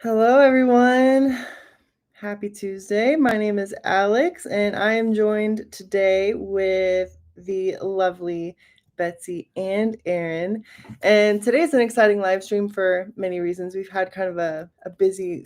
Hello, everyone. Happy Tuesday. My name is Alex, and I am joined today with the lovely Betsy and Erin. And today is an exciting live stream for many reasons. We've had kind of a busy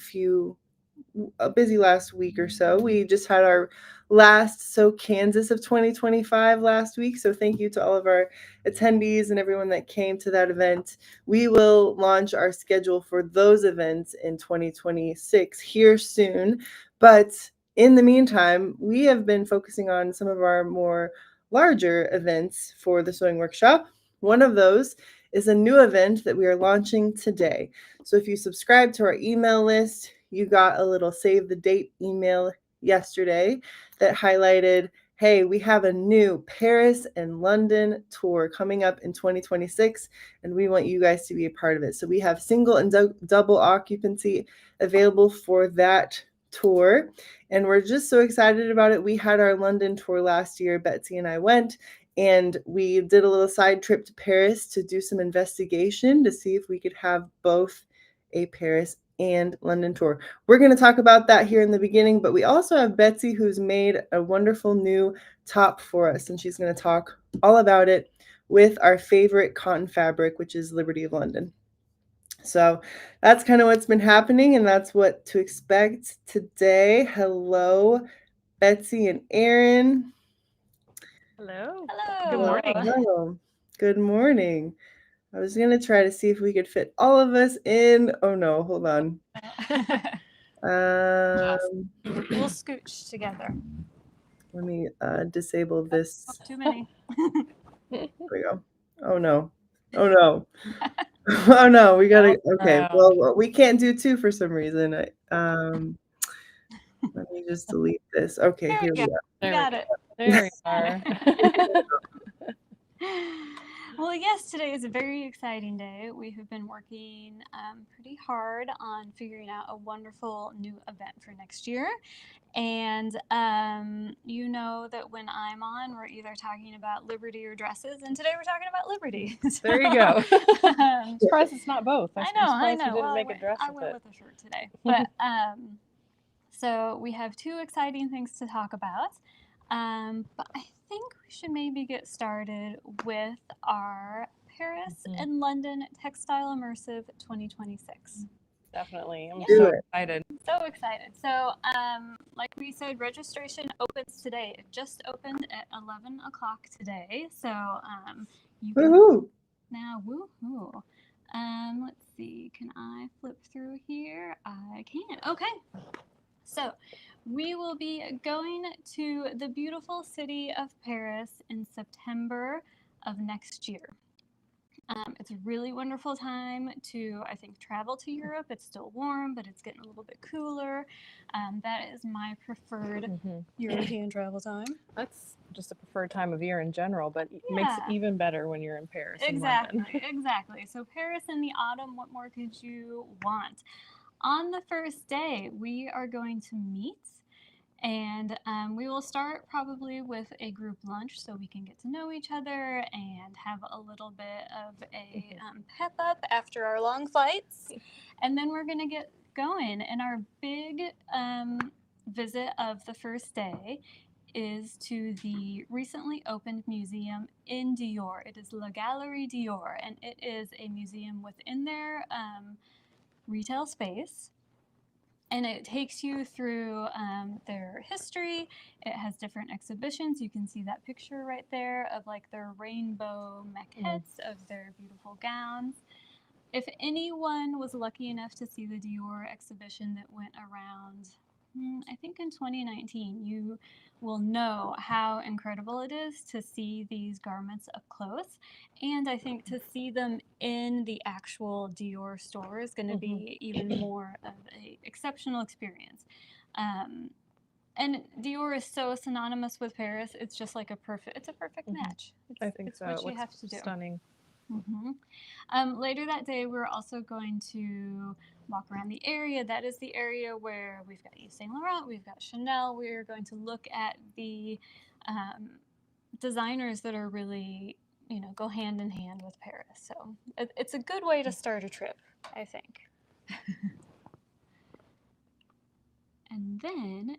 last week or so. We just had our last Kansas of 2025 last week. So thank you to all of our attendees and everyone that came to that event. We will launch our schedule for those events in 2026 here soon. But in the meantime, we have been focusing on some of our more larger events for the sewing workshop. One of those is a new event that we are launching today. So if you subscribe to our email list, you got a little save the date email yesterday that highlighted, hey, we have a new Paris and London tour coming up in 2026, and we want you guys to be a part of it. So we have single and double occupancy available for that tour, and we're just so excited about it. We had our London tour last year. Betsy and I went, and we did a little side trip to Paris to do some investigation to see if we could have both a Paris and London tour. We're going to talk about that here in the beginning, but we also have Betsy, who's made a wonderful new top for us, and she's going to talk all about it with our favorite cotton fabric, which is Liberty of London. So that's kind of what's been happening, and that's what to expect today. Hello, Betsy and Erin. Hello. Hello. Good morning. Hello. Good morning. I was going to try to see if we could fit all of us in. Oh no, hold on. We'll scooch together. Let me disable this. Oh, too many. There we go. Oh no. Oh no. Oh no. We gotta. Okay. Well, we can't do two for some reason. Let me just delete this. Okay. There Here we we go. go. You got it. There we are. Well, yes, today is a very exciting day. We have been working pretty hard on figuring out a wonderful new event for next year. And you know that when I'm on, we're either talking about Liberty or dresses, and today we're talking about Liberty. There you go. I'm surprised it's not both. I know. You didn't Well, make a dress I with went it. with a shirt today. But so we have two exciting things to talk about. But I think we should maybe get started with our Paris and London Textile Immersive 2026. Definitely. I'm Do so it. excited. So excited. So, like we said, registration opens today. It just opened at 11 o'clock today. So, you can Woohoo. now, woohoo. Let's see. Can I flip through here? I can. Okay. So, we will be going to the beautiful city of Paris in September of next year. It's a really wonderful time to, I think, travel to Europe. It's still warm, but it's getting a little bit cooler. That is my preferred European travel time. That's just a preferred time of year in general, but it makes it even better when you're in Paris. Exactly, exactly. So Paris in the autumn, what more could you want? On the first day, we are going to meet, and we will start probably with a group lunch so we can get to know each other and have a little bit of a pep up after our long flights. And then we're going to get going. And our big visit of the first day is to the recently opened museum in Dior. It is La Galerie Dior, and it is a museum within their retail space. And it takes you through their history. It has different exhibitions. You can see that picture right there of like their rainbow maquettes of their beautiful gowns. If anyone was lucky enough to see the Dior exhibition that went around, I think in 2019, you will know how incredible it is to see these garments up close. And I think to see them in the actual Dior store is going to be even more of an exceptional experience. And Dior is so synonymous with Paris. It's just like it's a perfect match. I think it's so. what you have to do. Stunning. Later that day, we're also going to walk around the area. That is the area where we've got Yves Saint Laurent, we've got Chanel. We're going to look at the designers that are really, go hand in hand with Paris. So it's a good way to start a trip, I think. then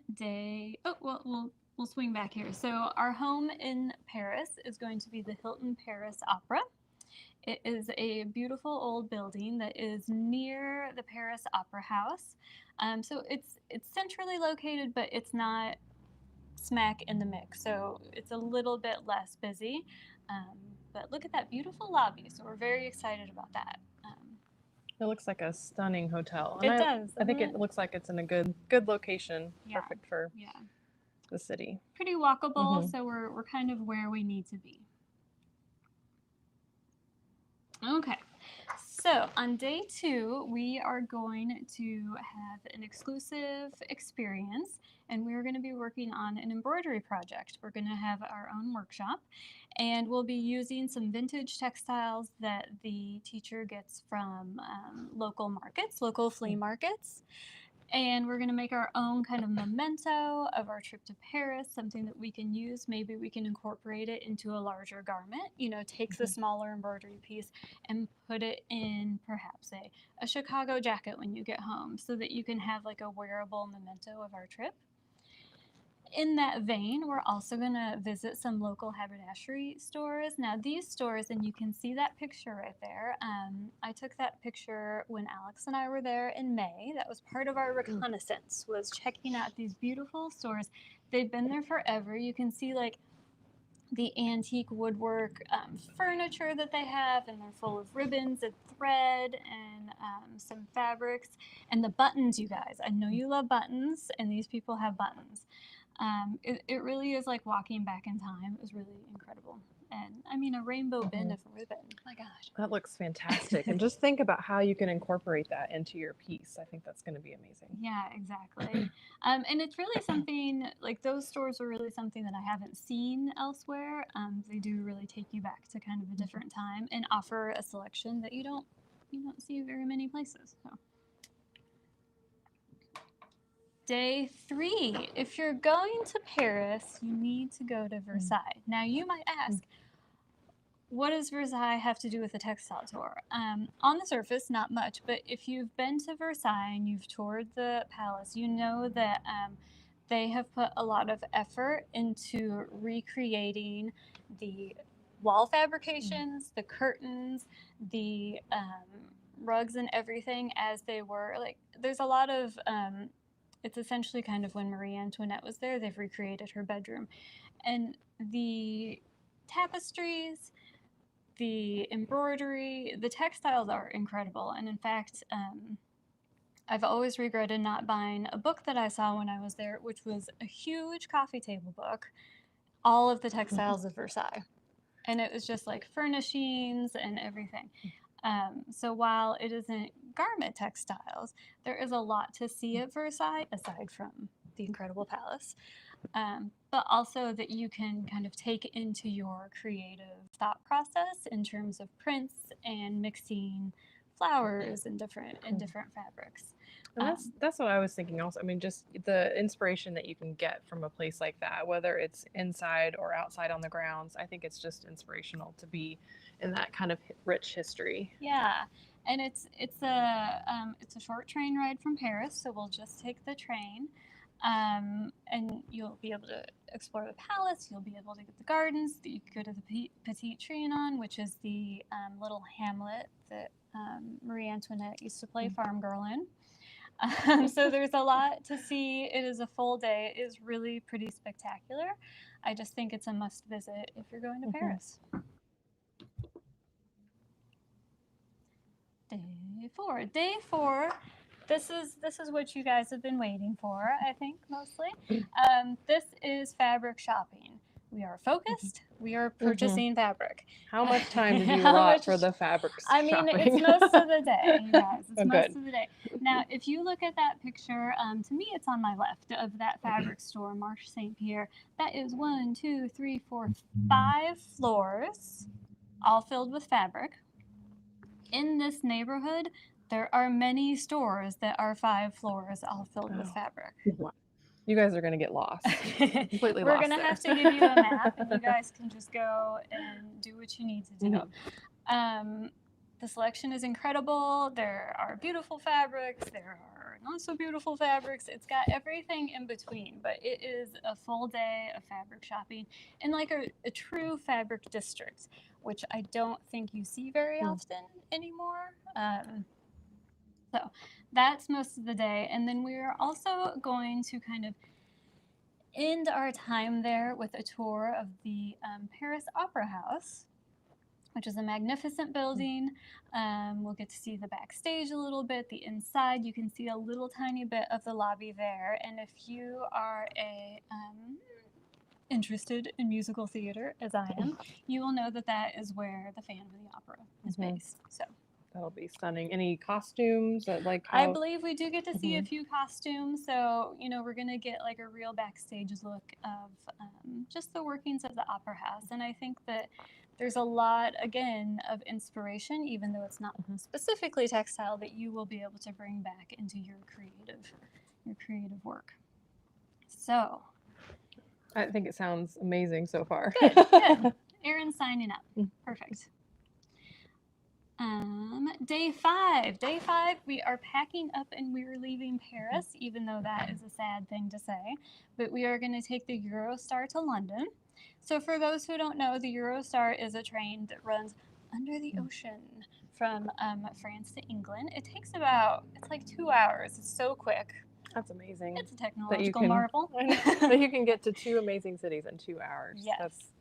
we'll swing back here. So our home in Paris is going to be the Hilton Paris Opera. It is a beautiful old building that is near the Paris Opera House. So it's centrally located, but it's not smack in the mix. So it's a little bit less busy. But look at that beautiful lobby. So we're very excited about that. It looks like a stunning hotel. It And does. I think doesn't it looks like it's in a good location, Yeah. perfect for Yeah. the city. Pretty walkable, Mhm. so we're kind of where we need to be. Okay, so on day 2, we are going to have an exclusive experience, and we're going to be working on an embroidery project. We're going to have our own workshop, and we'll be using some vintage textiles that the teacher gets from local markets, local flea markets. And we're going to make our own kind of memento of our trip to Paris, something that we can use. Maybe we can incorporate it into a larger garment, take the smaller embroidery piece and put it in perhaps a Chicago jacket when you get home, so that you can have like a wearable memento of our trip. In that vein, we're also going to visit some local haberdashery stores. Now, these stores, and you can see that picture right there. I took that picture when Alex and I were there in May. That was part of our reconnaissance, was checking out these beautiful stores. They've been there forever. You can see like the antique woodwork furniture that they have, and they're full of ribbons and thread and some fabrics. And the buttons, you guys, I know you love buttons, and these people have buttons. It really is like walking back in time. It was really incredible. And I mean, a rainbow bend of ribbon. My gosh. That looks fantastic. And just think about how you can incorporate that into your piece. I think that's going to be amazing. Yeah, exactly. And it's really something, like those stores are really something that I haven't seen elsewhere. They do really take you back to kind of a different time and offer a selection that you don't see very many places. So. Day 3, if you're going to Paris, you need to go to Versailles. Now, you might ask, what does Versailles have to do with the textile tour? On the surface, not much, but if you've been to Versailles and you've toured the palace, you know that they have put a lot of effort into recreating the wall fabrications, the curtains, the rugs and everything as they were. Like, there's a lot of... it's essentially kind of when Marie Antoinette was there, they've recreated her bedroom. And the tapestries, the embroidery, the textiles are incredible. And in fact, I've always regretted not buying a book that I saw when I was there, which was a huge coffee table book, all of the textiles of Versailles. And it was just like furnishings and everything. So while it isn't garment textiles, there is a lot to see at Versailles, aside from the incredible palace, but also that you can kind of take into your creative thought process in terms of prints and mixing flowers and different fabrics. And that's what I was thinking also. I mean, just the inspiration that you can get from a place like that, whether it's inside or outside on the grounds, I think it's just inspirational to be in that kind of rich history. Yeah, and it's a short train ride from Paris, so we'll just take the train, and you'll be able to explore the palace. You'll be able to get the gardens. You could go to the Petit Trianon, which is the little hamlet that Marie Antoinette used to play farm girl in. So there's a lot to see. It is a full day. It is really pretty spectacular. I just think it's a must visit if you're going to Paris. Day 4. This is what you guys have been waiting for, I think, mostly. This is fabric shopping. We are focused. We are purchasing fabric. How much time did you allot for the fabric shopping? I mean, it's most of the day, you guys. It's most good. of the day. Now, if you look at that picture, to me, it's on my left of that fabric store, Marche St. Pierre. That is 1, 2, 3, 4, 5 floors, all filled with fabric. In this neighborhood, there are many stores that are 5 floors, all filled with fabric. Wow. You guys are going to get lost. Completely We're lost going to there. have to give you a map, and you guys can just go and do what you need to do. The selection is incredible. There are beautiful fabrics. There are or not so beautiful fabrics. It's got everything in between, but it is a full day of fabric shopping in like a true fabric district, which I don't think you see very often anymore. So that's most of the day. And then we are also going to kind of end our time there with a tour of the Paris Opera House, which is a magnificent building. We'll get to see the backstage a little bit, the inside. You can see a little tiny bit of the lobby there. And if you are interested in musical theater, as I am, you will know that that is where the Phantom of the Opera is based. So that'll be stunning. Any costumes that like I how believe we do get to see a few costumes. So, you know, we're going to get like a real backstage look of just the workings of the Opera House. And I think that there's a lot, again, of inspiration, even though it's not specifically textile, that you will be able to bring back into your creative work. So I think it sounds amazing so far. good. Erin's signing up. Perfect. Day five, we are packing up and we're leaving Paris, even though that is a sad thing to say, but we are going to take the Eurostar to London. So for those who don't know, the Eurostar is a train that runs under the ocean from France to England. It takes it's like 2 hours. It's so quick. That's amazing. It's a technological marvel. That you can get to 2 amazing cities in 2 hours. Yes. That's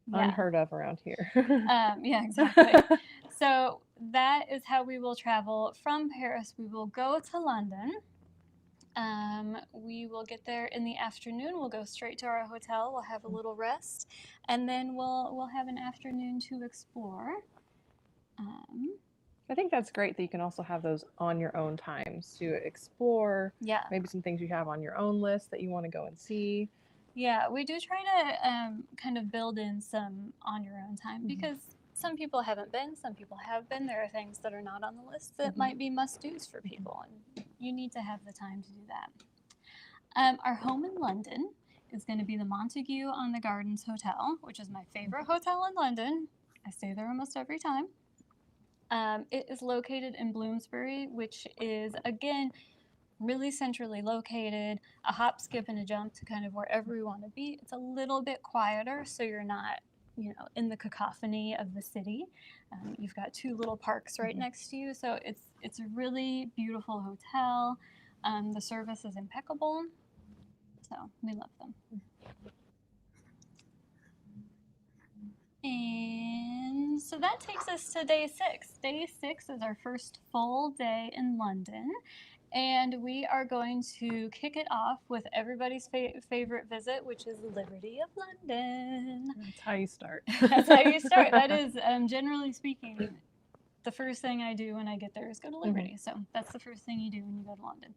Yeah. unheard of around here. Yeah, exactly. So that is how we will travel from Paris. We will go to London. We will get there in the afternoon. We'll go straight to our hotel. We'll have a little rest, and then we'll have an afternoon to explore. I think that's great that you can also have those on your own times to explore. Yeah. Maybe some things you have on your own list that you want to go and see. Yeah, we do try to kind of build in some on your own time because some people haven't been, some people have been. There are things that are not on the list that might be must-dos for people, and you need to have the time to do that. Our home in London is going to be the Montague on the Gardens Hotel, which is my favorite hotel in London. I stay there almost every time. It is located in Bloomsbury, which is, again, really centrally located, a hop, skip, and a jump to kind of wherever we want to be. It's a little bit quieter, so you're not, you know, in the cacophony of the city. You've got 2 little parks right next to you, so it's a really beautiful hotel. The service is impeccable, so we love them. And so that takes us to day 6. Day 6 is our first full day in London. And we are going to kick it off with everybody's favorite visit, which is Liberty of London. That's how you start. That's how you start. That is, generally speaking, the first thing I do when I get there is go to Liberty. So that's the first thing you do when you go to London.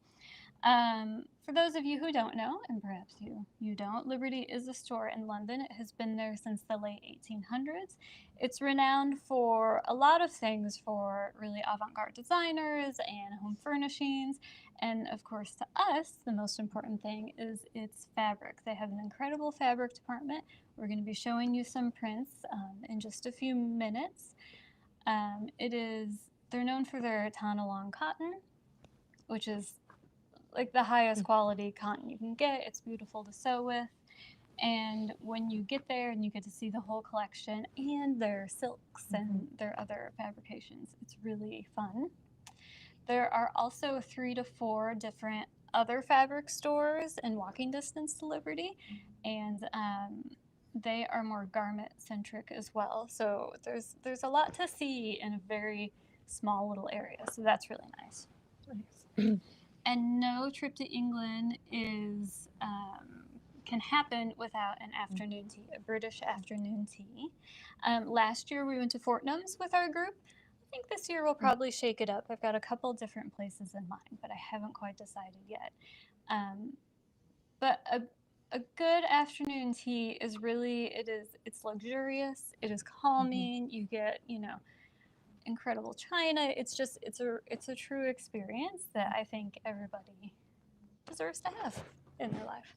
For those of you who don't know, and perhaps you don't, Liberty is a store in London. It has been there since the late 1800s. It's renowned for a lot of things, for really avant-garde designers and home furnishings. And of course, to us, the most important thing is its fabric. They have an incredible fabric department. We're going to be showing you some prints in just a few minutes. They're known for their Tana Lawn cotton, which is like the highest quality cotton you can get. It's beautiful to sew with. And when you get there and you get to see the whole collection and their silks and their other fabrications, it's really fun. There are also 3 to 4 different other fabric stores in walking distance to Liberty, and they are more garment centric as well. So there's a lot to see in a very small little area. So that's really nice. And no trip to England can happen without an afternoon tea, a British afternoon tea. Last year we went to Fortnum's with our group. I think this year we'll probably shake it up. I've got a couple different places in mind, but I haven't quite decided yet. But a good afternoon tea is really, it's luxurious, it is calming, you get, you know, incredible china. It's a true experience that I think everybody deserves to have in their life.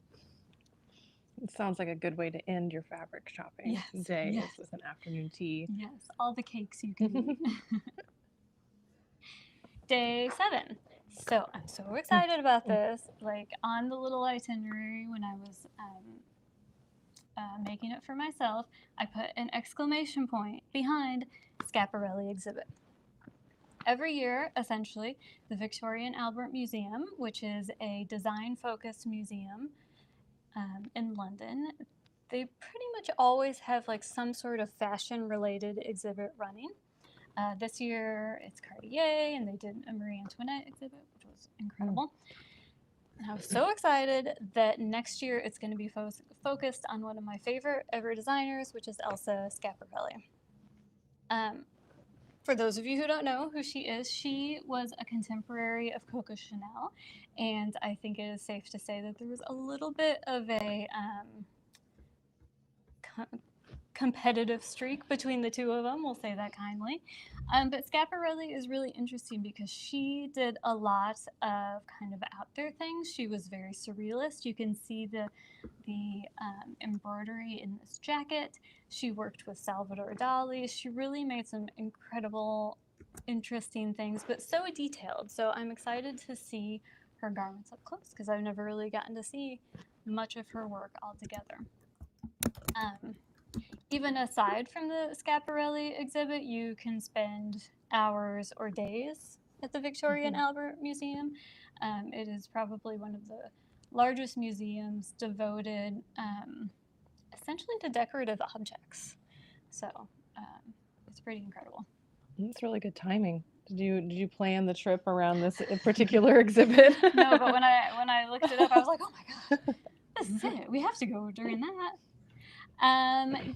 It sounds like a good way to end your fabric shopping day is with an afternoon tea. Yes, all the cakes you can eat. Day 7. So I'm so excited about this. Like on the little itinerary when I was making it for myself, I put an exclamation point behind Schiaparelli exhibit. Every year, essentially, the Victoria and Albert Museum, which is a design-focused museum in London, they pretty much always have like some sort of fashion-related exhibit running. This year, it's Cartier, and they did a Marie Antoinette exhibit, which was incredible. And I was so excited that next year it's going to be focused on one of my favorite ever designers, which is Elsa Schiaparelli. For those of you who don't know who she was a contemporary of Coco Chanel, and I think it is safe to say that there was a little bit of a competitive streak between the two of them, we'll say that kindly. But Schiaparelli is really interesting because she did a lot of kind of out there things. She was very surrealist. You can see the embroidery in this jacket. She worked with Salvador Dali. She really made some incredible, interesting things, but so detailed. So I'm excited to see her garments up close because I've never really gotten to see much of her work altogether. Even aside from the Schiaparelli exhibit, you can spend hours or days at the Victoria and Albert Museum. It is probably one of the largest museums devoted essentially to decorative objects. So it's pretty incredible. It's really good timing. Did you plan the trip around this particular exhibit? No, but when I looked it up, I was like, oh my god, this is it. We have to go during that.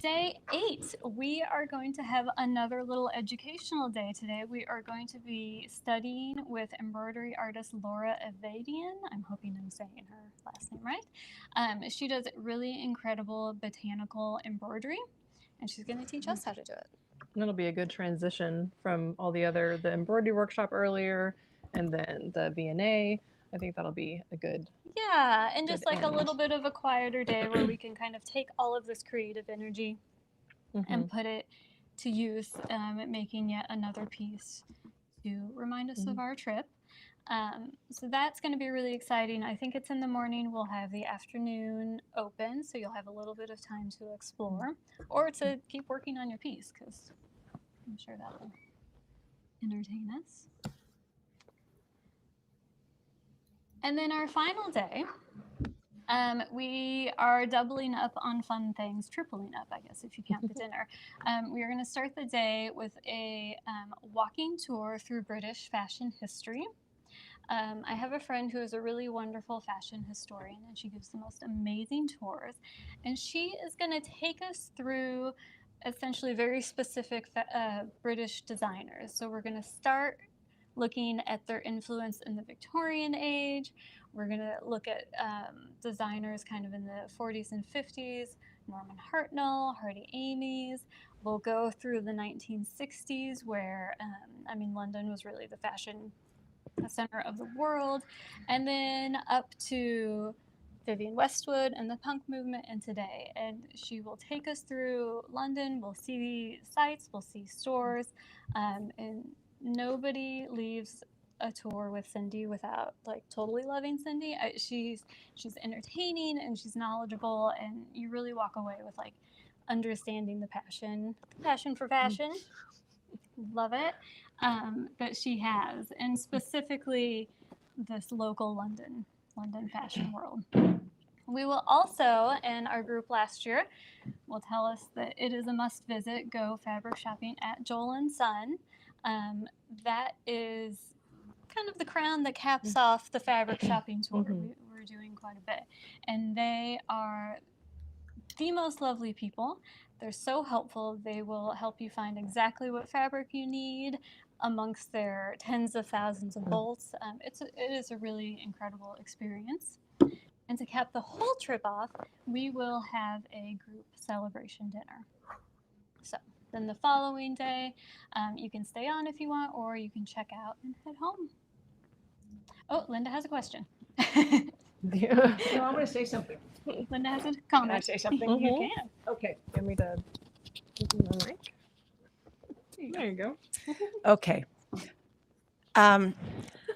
Day 8, we are going to have another little educational day today. We are going to be studying with embroidery artist Laura Evadian. I'm hoping I'm saying her last name right. She does really incredible botanical embroidery, and she's going to teach us how to do it. And it'll be a good transition from all the embroidery workshop earlier, and then the V&A. I think that'll be a good. Yeah, and just like a little bit of a quieter day where we can kind of take all of this creative energy and put it to use at making yet another piece to remind us of our trip. So that's going to be really exciting. I think it's in the morning. We'll have the afternoon open, so you'll have a little bit of time to explore or to keep working on your piece, because I'm sure that will entertain us. And then our final day, we are doubling up on fun things, tripling up, I guess, if you count the dinner. We are going to start the day with a walking tour through British fashion history. I have a friend who is a really wonderful fashion historian, and she gives the most amazing tours. And she is going to take us through essentially very specific British designers. So we're going to start looking at their influence in the Victorian age. We're going to look at designers kind of in the 40s and 50s, Norman Hartnell, Hardy Amies. We'll go through the 1960s where, London was really the fashion center of the world. And then up to Vivienne Westwood and the punk movement and today. And she will take us through London. We'll see sites, we'll see stores, and nobody leaves a tour with Cindy without like totally loving Cindy. She's entertaining and she's knowledgeable, and you really walk away with like understanding the passion for fashion. Love it, that she has, and specifically this local London fashion world. We will also, and our group last year will tell us that it is a must visit, go fabric shopping at Joel & Son. That is kind of the crown that caps off the fabric shopping tour. We're doing quite a bit. And they are the most lovely people. They're so helpful. They will help you find exactly what fabric you need amongst their tens of thousands of bolts. It is a really incredible experience. And to cap the whole trip off, we will have a group celebration dinner. So then the following day, you can stay on if you want, or you can check out and head home. Oh, Linda has a question. No, I want to say something. Linda has a comment. Can I say something? You can. Okay. Give me the mic. There you go. Okay.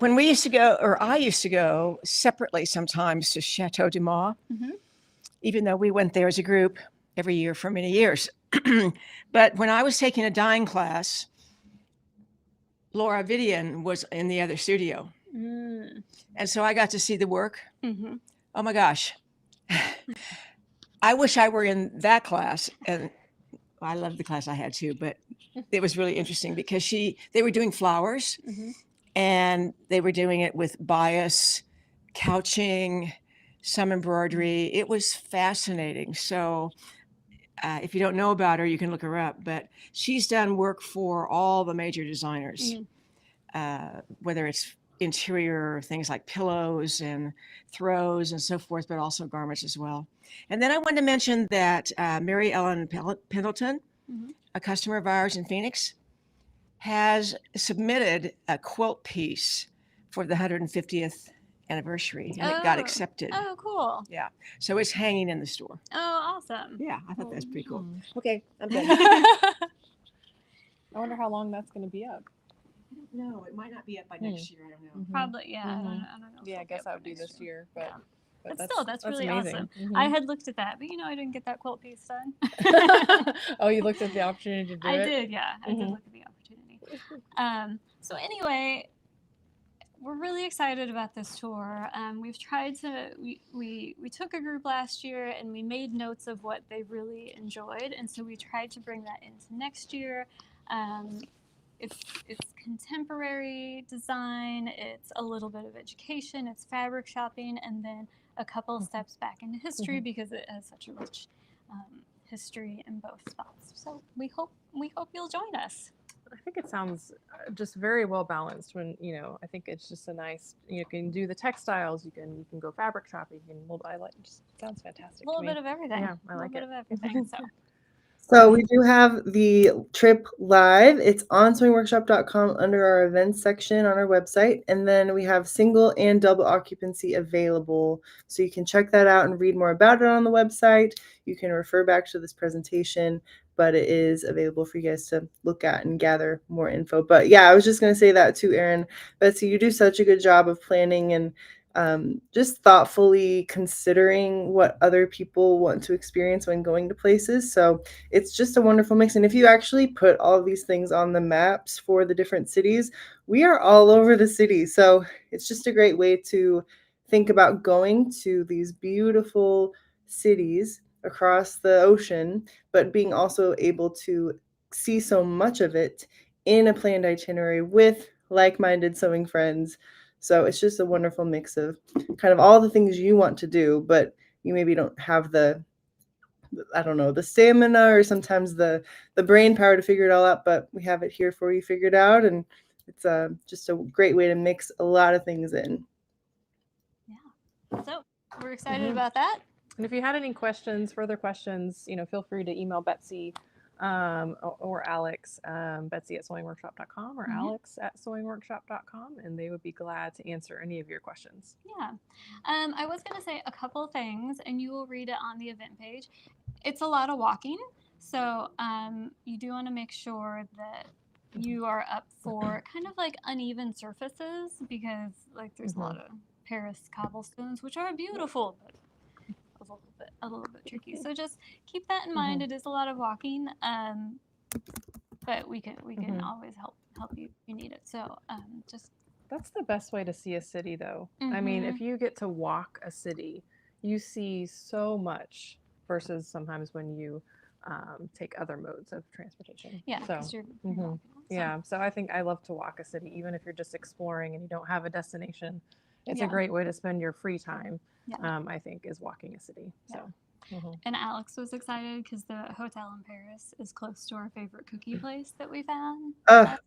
when we used to go, or I used to go separately sometimes to Chateau du Mont, Mhm. even though we went there as a group every year for many years. But when I was taking a dyeing class, Laura Vidian was in the other studio. Mm. And so I got to see the work. Mhm. Oh my gosh. I wish I were in that class. And I loved the class I had too, but it was really interesting because they were doing flowers Mhm. and they were doing it with bias, couching, some embroidery. It was fascinating. So if you don't know about her, you can look her up, but she's done work for all the major designers, whether it's interior things like pillows and throws and so forth, but also garments as well. And then I wanted to mention that Mary Ellen Pendleton, Mhm. a customer of ours in Phoenix, has submitted a quilt piece for the 150th anniversary, and it got Oh. accepted. Oh, cool. Yeah, so it's hanging in the store. Oh, awesome. Yeah, I thought that's pretty cool. Mm. Okay, I'm done. I wonder how long that's going to be up. No, it might not be up by next year. I don't know. Probably, yeah. I Mhm. don't know if Yeah, I it'll guess be that up would be for next this year. year, but Yeah. but But still, that's really amazing. awesome. Mhm. I had looked at that, but I didn't get that quilt piece done. Oh, you looked at the opportunity to do I it? did, yeah. I did Mhm. look at the opportunity. So anyway, we're really excited about this tour. We've tried to we took a group last year and we made notes of what they really enjoyed, and so we tried to bring that into next year. It's contemporary design, it's a little bit of education, it's fabric shopping, and then a couple of steps back into history because it has such a rich history in both spots. So we hope you'll join us. I think it sounds just very well balanced. When I think it's just a nice. You can do the textiles. You can go fabric shopping. You can mold. I like. Just sounds fantastic. A little to bit me. of everything. Yeah, I like a little it. bit of everything. So So we do have the trip live. It's on sewingworkshop.com under our events section on our website. And then we have single and double occupancy available. So you can check that out and read more about it on the website. You can refer back to this presentation, but it is available for you guys to look at and gather more info. But yeah, I was just going to say that too, Erin. Betsy, you do such a good job of planning and just thoughtfully considering what other people want to experience when going to places. So it's just a wonderful mix. And if you actually put all of these things on the maps for the different cities, we are all over the city. So it's just a great way to think about going to these beautiful cities across the ocean, but being also able to see so much of it in a planned itinerary with like-minded sewing friends. So it's just a wonderful mix of kind of all the things you want to do, but you maybe don't have the stamina or sometimes the brain power to figure it all out, but we have it here for you figured out, and it's just a great way to mix a lot of things in. yeah, so we're excited about that. And if you had any further questions, feel free to email Betsy or Alex, Betsy at sewingworkshop.com or Alex at sewingworkshop.com, and they would be glad to answer any of your questions. Yeah. I was going to say a couple of things, and you will read it on the event page. It's a lot of walking, so you do want to make sure that you are up for kind of like uneven surfaces because there's a lot of Paris cobblestones, which are beautiful, but a little bit tricky. So just keep that in mind. It is a lot of walking, but we can always help you if you need it. So just that's the best way to see a city, though. I mean, if you get to walk a city, you see so much versus sometimes when you take other modes of transportation. Yeah, because you're walking. Yeah, so I think I love to walk a city, even if you're just exploring and you don't have a destination. It's a great way to spend your free time. I think is walking a city. So. And Alex was excited because the hotel in Paris is close to our favorite cookie place that we found. That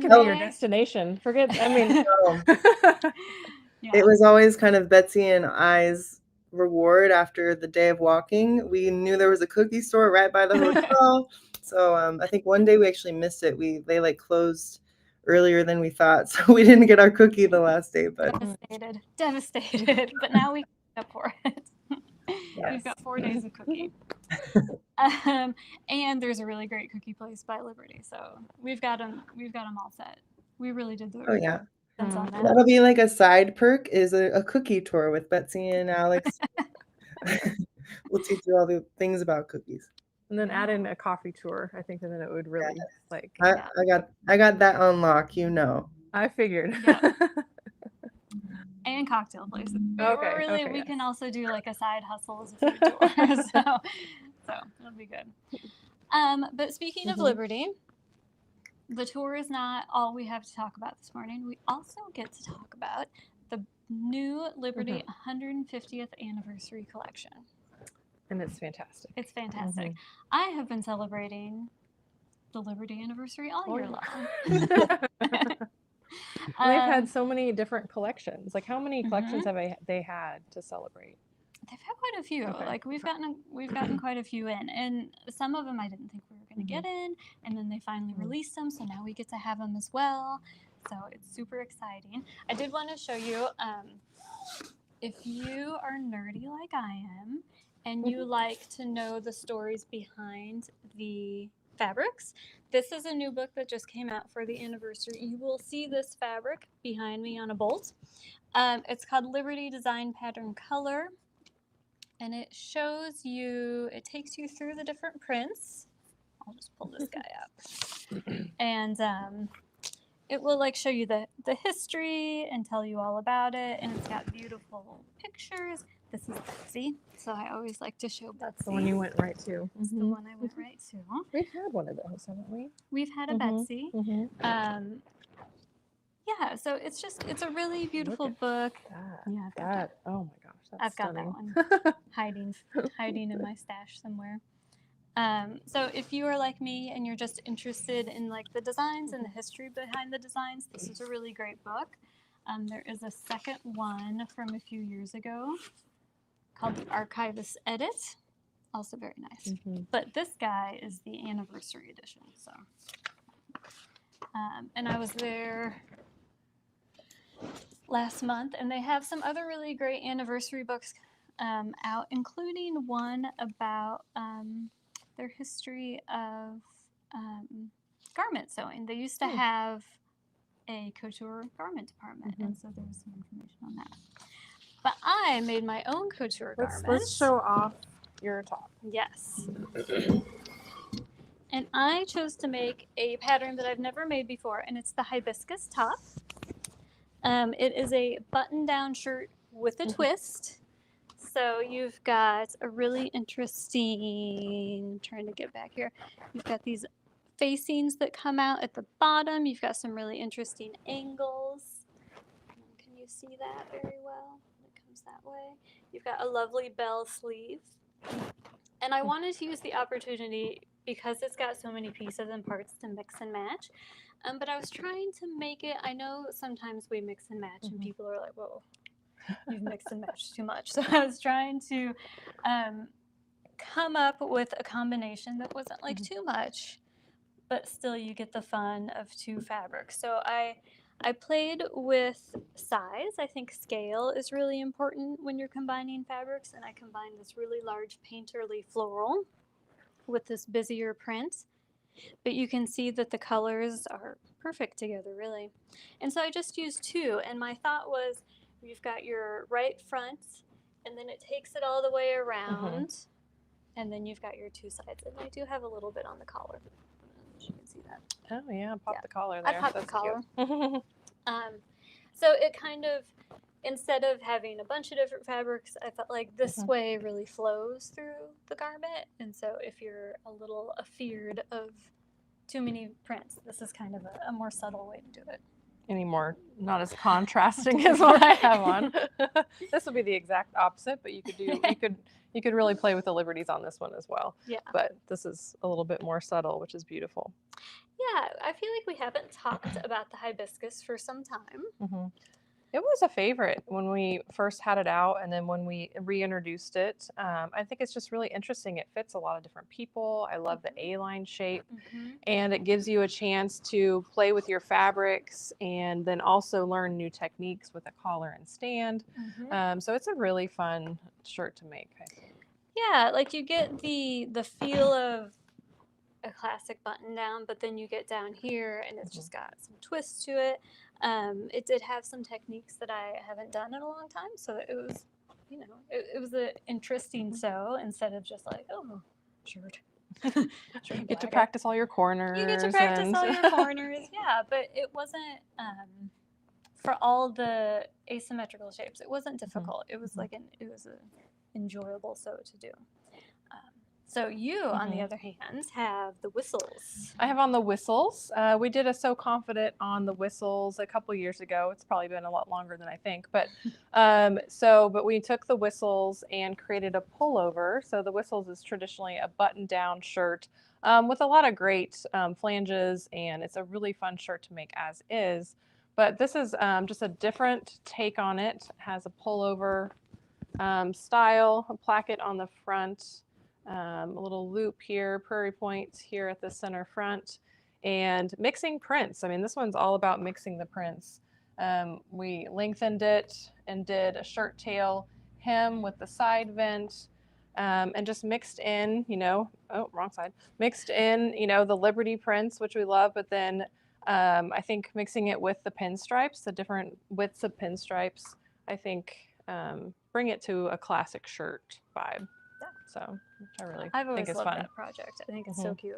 could be your destination. It was always kind of Betsy and I's reward after the day of walking. We knew there was a cookie store right by the hotel. So I think one day we actually missed it. They closed earlier than we thought, so we didn't get our cookie the last day. But devastated. But now we can make up for it. Yes. We've got 4 days of cookie. And there's a really great cookie place by Liberty, so we've got them all set. We really did the Oh yeah. Depends on that. That'll be like a side perk is a cookie tour with Betsy and Alex. We'll teach you all the things about cookies. And then add in a coffee tour. I think, and then it would really like. I, I got that on lock, you know. I figured. Yeah. And cocktail places. Okay, Or really, okay, we yes. can also do like a side hustle as a food tour. so that'll be good. But speaking of Liberty, the tour is not all we have to talk about this morning. We also get to talk about the new Liberty 150th anniversary collection. And it's fantastic. It's fantastic. I have been celebrating the Liberty anniversary all year long. They've had so many different collections. Like, how many collections have they had to celebrate? They've had quite a few. Okay. Like we've gotten quite a few in, and some of them I didn't think we were going to get in, and then they finally released them, so now we get to have them as well. So it's super exciting. I did want to show you, if you are nerdy like I am, and you like to know the stories behind the fabrics, this is a new book that just came out for the anniversary. You will see this fabric behind me on a bolt. It's called Liberty Design Pattern Color, and it shows you, it takes you through the different prints. I'll just pull this guy up. And it will like show you the history and tell you all about it, and it's got beautiful pictures. This is Betsy, so I always like to show Betsy. That's the one you went right to. That's the one I went right to. We've had one of those, haven't we? We've had a Betsy. Yeah, so it's a really beautiful book. Yeah, I've got that. Oh my gosh, that's I've got stunning. that one hiding in my stash somewhere. So if you are like me and you're just interested in like the designs and the history behind the designs, this is a really great book. There is a second one from a few years ago called the Archivist Edit, also very nice. But this guy is the anniversary edition. So, and I was there last month, and they have some other really great anniversary books out, including one about their history of garment sewing. They used to have a couture garment department, and so there was some information on that. But I made my own couture garment. Let's show off your top. Yes. And I chose to make a pattern that I've never made before, and it's the hibiscus top. It is a button-down shirt with a twist. So you've got a really interesting, trying to get back here, you've got these facings that come out at the bottom. You've got some really interesting angles. Can you see that very well? It comes that way. You've got a lovely bell sleeve. And I wanted to use the opportunity, because it's got so many pieces and parts, to mix and match. But I was trying to make it, I know sometimes we mix and match and people are like, whoa, you've mixed and matched too much. So I was trying to come up with a combination that wasn't like too much, but still you get the fun of two fabrics. So I played with size. I think scale is really important when you're combining fabrics, and I combined this really large painterly floral with this busier print. But you can see that the colors are perfect together, really. And so I just used two, and my thought was, you've got your right front, and then it takes it all the way around, and then you've got your two sides. And I do have a little bit on the collar. You can see that. Oh yeah, pop the collar there. I popped the collar. So it kind of, instead of having a bunch of different fabrics, I felt like this way really flows through the garment. And so if you're a little afeared of too many prints, this is kind of a more subtle way to do it. Anymore, not as contrasting as what I have on. This would be the exact opposite, but you could do you could really play with the liberties on this one as well. Yeah. But this is a little bit more subtle, which is beautiful. Yeah, I feel like we haven't talked about the hibiscus for some time. It was a favorite when we first had it out, and then when we reintroduced it. I think it's just really interesting. It fits a lot of different people. I love the A-line shape, and it gives you a chance to play with your fabrics and then also learn new techniques with a collar and stand. So it's a really fun shirt to make, I think. Yeah, like you get the feel of a classic button down, but then you get down here and it's just got some twist to it. It did have some techniques that I haven't done in a long time, so it was, it was an interesting sew instead of just like, oh, shirt. You get to practice all your corners. You get to practice all your corners, yeah, but it wasn't, for all the asymmetrical shapes, it wasn't difficult. It was like it was an enjoyable sew to do. So you, on the other hand, have the whistles. I have on the whistles. We did a So Confident on the whistles a couple years ago. It's probably been a lot longer than I think, but but we took the whistles and created a pullover. So the whistles is traditionally a button-down shirt with a lot of great flanges, and it's a really fun shirt to make as is. But this is just a different take on it. It has a pullover style, a placket on the front. A little loop here, prairie points here at the center front, and mixing prints. I mean, this one's all about mixing the prints. We lengthened it and did a shirt tail hem with the side vent, and just mixed in, wrong side, mixed in, the Liberty prints, which we love, but then I think mixing it with the pinstripes, the different widths of pinstripes, I think bring it to a classic shirt vibe. So, which I really think is fun. I've always loved that project. I think it's so cute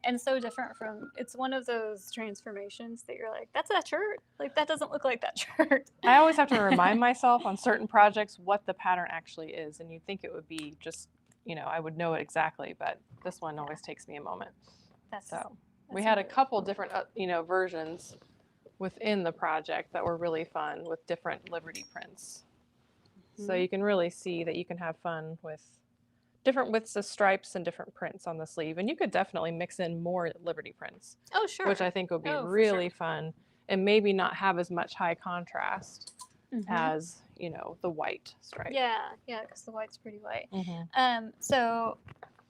and so different from. It's one of those transformations that you're like, that's that shirt. Like that doesn't look like that shirt. I always have to remind myself on certain projects what the pattern actually is, and you'd think it would be just, I would know it exactly, but this one always takes me a moment. We had a couple different, versions within the project that were really fun with different Liberty prints. So you can really see that you can have fun with different widths of stripes and different prints on the sleeve. And you could definitely mix in more Liberty prints. Oh, sure. Which I think would be really fun and maybe not have as much high contrast as, the white stripe. Yeah, because the white's pretty white. So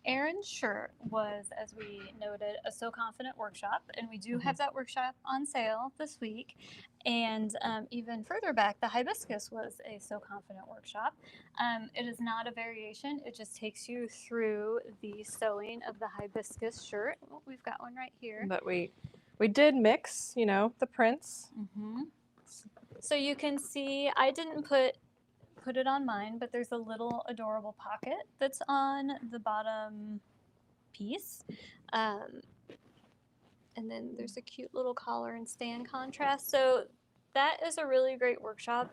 Erin's shirt was, as we noted, a So Confident workshop, and we do have that workshop on sale this week. And even further back, the Hibiscus was a So Confident workshop. It is not a variation. It just takes you through the sewing of the Hibiscus shirt. Oh, we've got one right here. But we did mix, the prints. So you can see, I didn't put it on mine, but there's a little adorable pocket that's on the bottom piece. And then there's a cute little collar and stand contrast. So that is a really great workshop,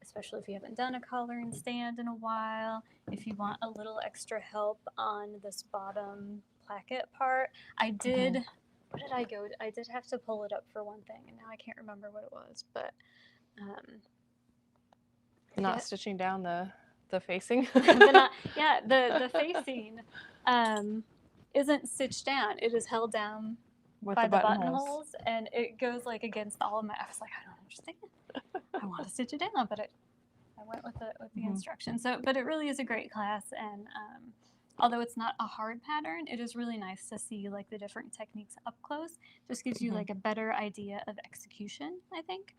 especially if you haven't done a collar and stand in a while. If you want a little extra help on this bottom placket part. I did, what did I go? I did have to pull it up for one thing, and now I can't remember what it was, but not stitching down the facing. The facing isn't stitched down. It is held down with by the buttonholes, and it goes like against all of my. I was like, I don't understand. I want to stitch it down, but I went with the instructions. So, but it really is a great class, and although it's not a hard pattern, it is really nice to see like the different techniques up close. Just gives you like a better idea of execution, I think.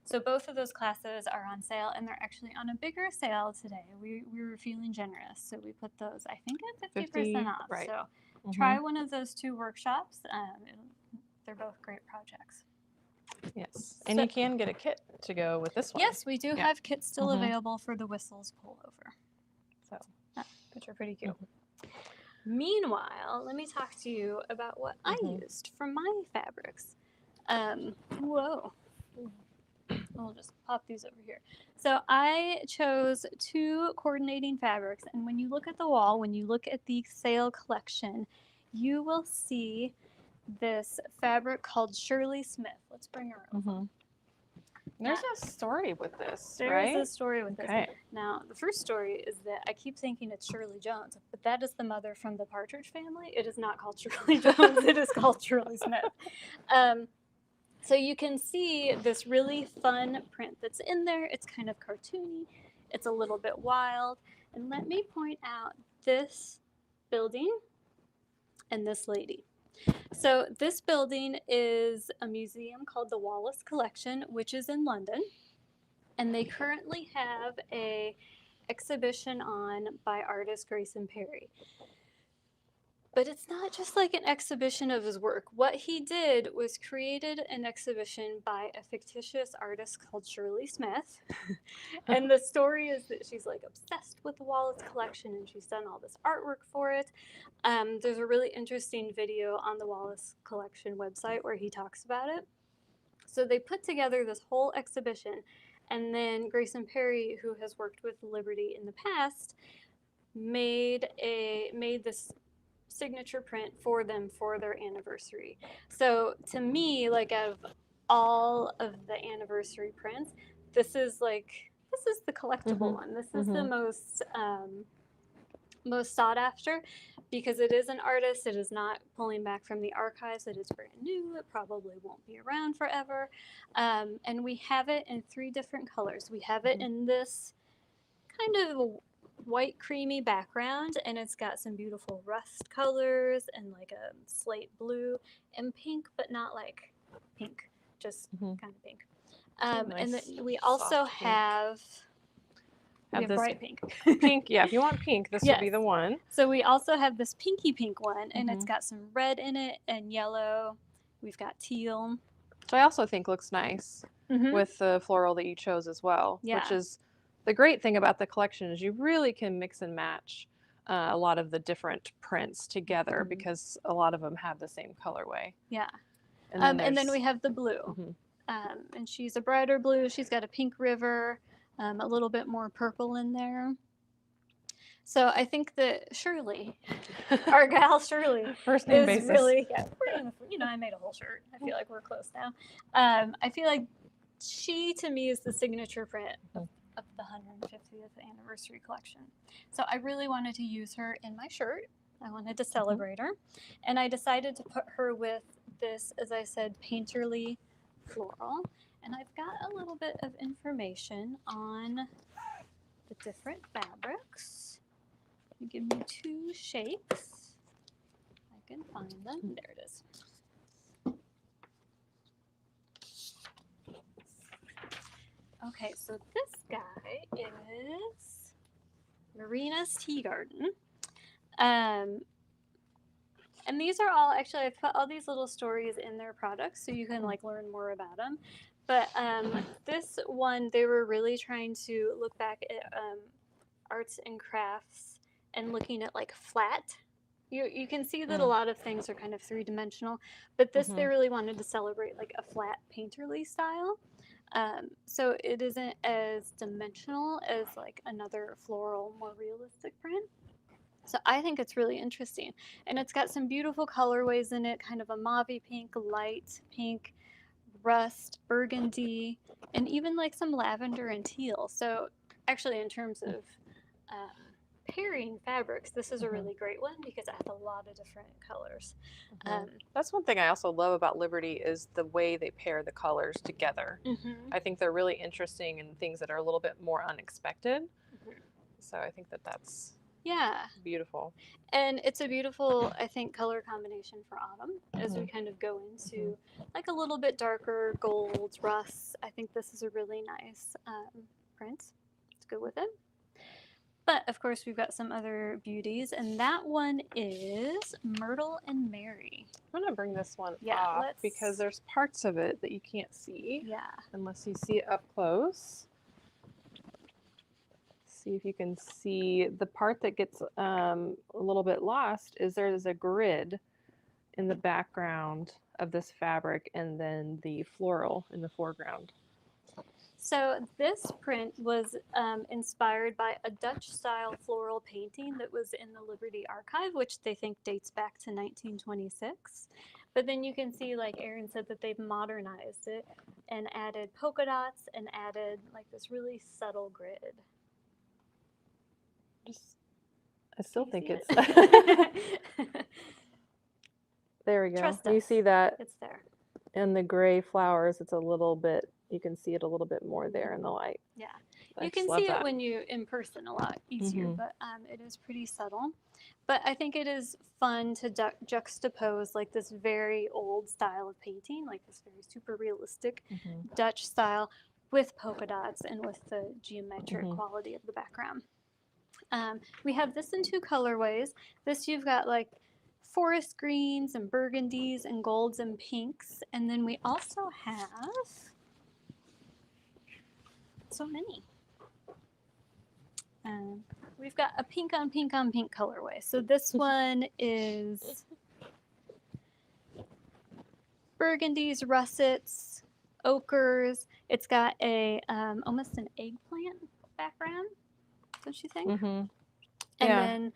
So both of those classes are on sale, and they're actually on a bigger sale today. We were feeling generous, so we put those, I think, at 50% off. Right. So try one of those two workshops. They're both great projects. Yes, and you can get a kit to go with this one. Yes, we do have kits still available for the Whistles Pullover. So, which are pretty cute. Meanwhile, let me talk to you about what I used for my fabrics. Whoa. I'll just pop these over here. So I chose two coordinating fabrics, and when you look at the wall, when you look at the sale collection, you will see this fabric called Shirley Smith. Let's bring her over. There's a story with this, There right? is a story with this. Now, the first story is that I keep thinking it's Shirley Jones, but that is the mother from the Partridge Family. It is not called Shirley Jones. It is called Shirley Smith. So you can see this really fun print that's in there. It's kind of cartoony. It's a little bit wild. And let me point out this building and this lady. So this building is a museum called the Wallace Collection, which is in London. And they currently have a exhibition on by artist Grayson Perry. But it's not just like an exhibition of his work. What he did was created an exhibition by a fictitious artist called Shirley Smith. And the story is that she's like obsessed with the Wallace collection and she's done all this artwork for it. There's a really interesting video on the Wallace collection website where he talks about it. So they put together this whole exhibition, and then Grayson Perry, who has worked with Liberty in the past, made this signature print for them for their anniversary. So to me, like, out of all of the anniversary prints, this is the collectible one. This is the most sought after, because it is an artist. It is not pulling back from the archives. It is brand new. It probably won't be around forever. And we have it in 3 different colors. We have it in this kind of white creamy background, and it's got some beautiful rust colors and like a slate blue and pink, but not like pink, just kind of pink. And then we also have this bright pink. Pink, yeah, if you want pink, this would be the one. So we also have this pinky pink one, and it's got some red in it and yellow. We've got teal, which I also think looks nice with the floral that you chose as well. Yeah. Which is the great thing about the collection, is you really can mix and match a lot of the different prints together because a lot of them have the same colorway. Yeah. And then we have the blue. And she's a brighter blue. She's got a pink river, a little bit more purple in there. So I think that Shirley, our gal Shirley, first name is basis. really, I made a whole shirt. I feel like we're close now. I feel like she, to me, is the signature print of the 150th anniversary collection. So I really wanted to use her in my shirt. I wanted to celebrate her. And I decided to put her with this, as I said, painterly floral. And I've got a little bit of information on the different fabrics. You give me 2 shakes. I can find them. There it is. Okay, so this guy is Marina's Tea Garden. And these are all, actually, I've put all these little stories in their products so you can like learn more about them. But this one, they were really trying to look back at arts and crafts and looking at like flat. You can see that a lot of things are kind of 3-dimensional, but this they really wanted to celebrate like a flat painterly style. So it isn't as dimensional as like another floral, more realistic print. So I think it's really interesting. And it's got some beautiful colorways in it, kind of a mauvey pink, light pink, rust, burgundy, and even like some lavender and teal. So actually, in terms of pairing fabrics, this is a really great one because it has a lot of different colors. That's one thing I also love about Liberty is the way they pair the colors together. I think they're really interesting and things that are a little bit more unexpected. So I think that that's beautiful. And it's a beautiful, I think, color combination for autumn as we kind of go into like a little bit darker golds, rusts. I think this is a really nice print. It's good with it. But of course, we've got some other beauties, and that one is Myrtle and Mary. I'm going to bring this one off because there's parts of it that you can't see unless you see it up close. See if you can see the part that gets a little bit lost is there's a grid in the background of this fabric and then the floral in the foreground. So this print was inspired by a Dutch-style floral painting that was in the Liberty Archive, which they think dates back to 1926. But then you can see, like Erin said, that they've modernized it and added polka dots and added like this really subtle grid. I still think it's there we go. Trust you us. See that it's there. And the gray flowers, it's a little bit, you can see it a little bit more there in the light. Yeah, I you can love see that. it when you in person a lot easier, but it is pretty subtle. But I think it is fun to juxtapose like this very old style of painting, like this very super realistic Dutch style with polka dots and with the geometric quality of the background. We have this in 2 colorways. This you've got like forest greens and burgundies and golds and pinks. And then we also have so many. We've got a pink on pink on pink colorway. So this one is burgundies, russets, ochres. It's got a almost an eggplant background, don't you think? Mm-hmm. And Yeah. then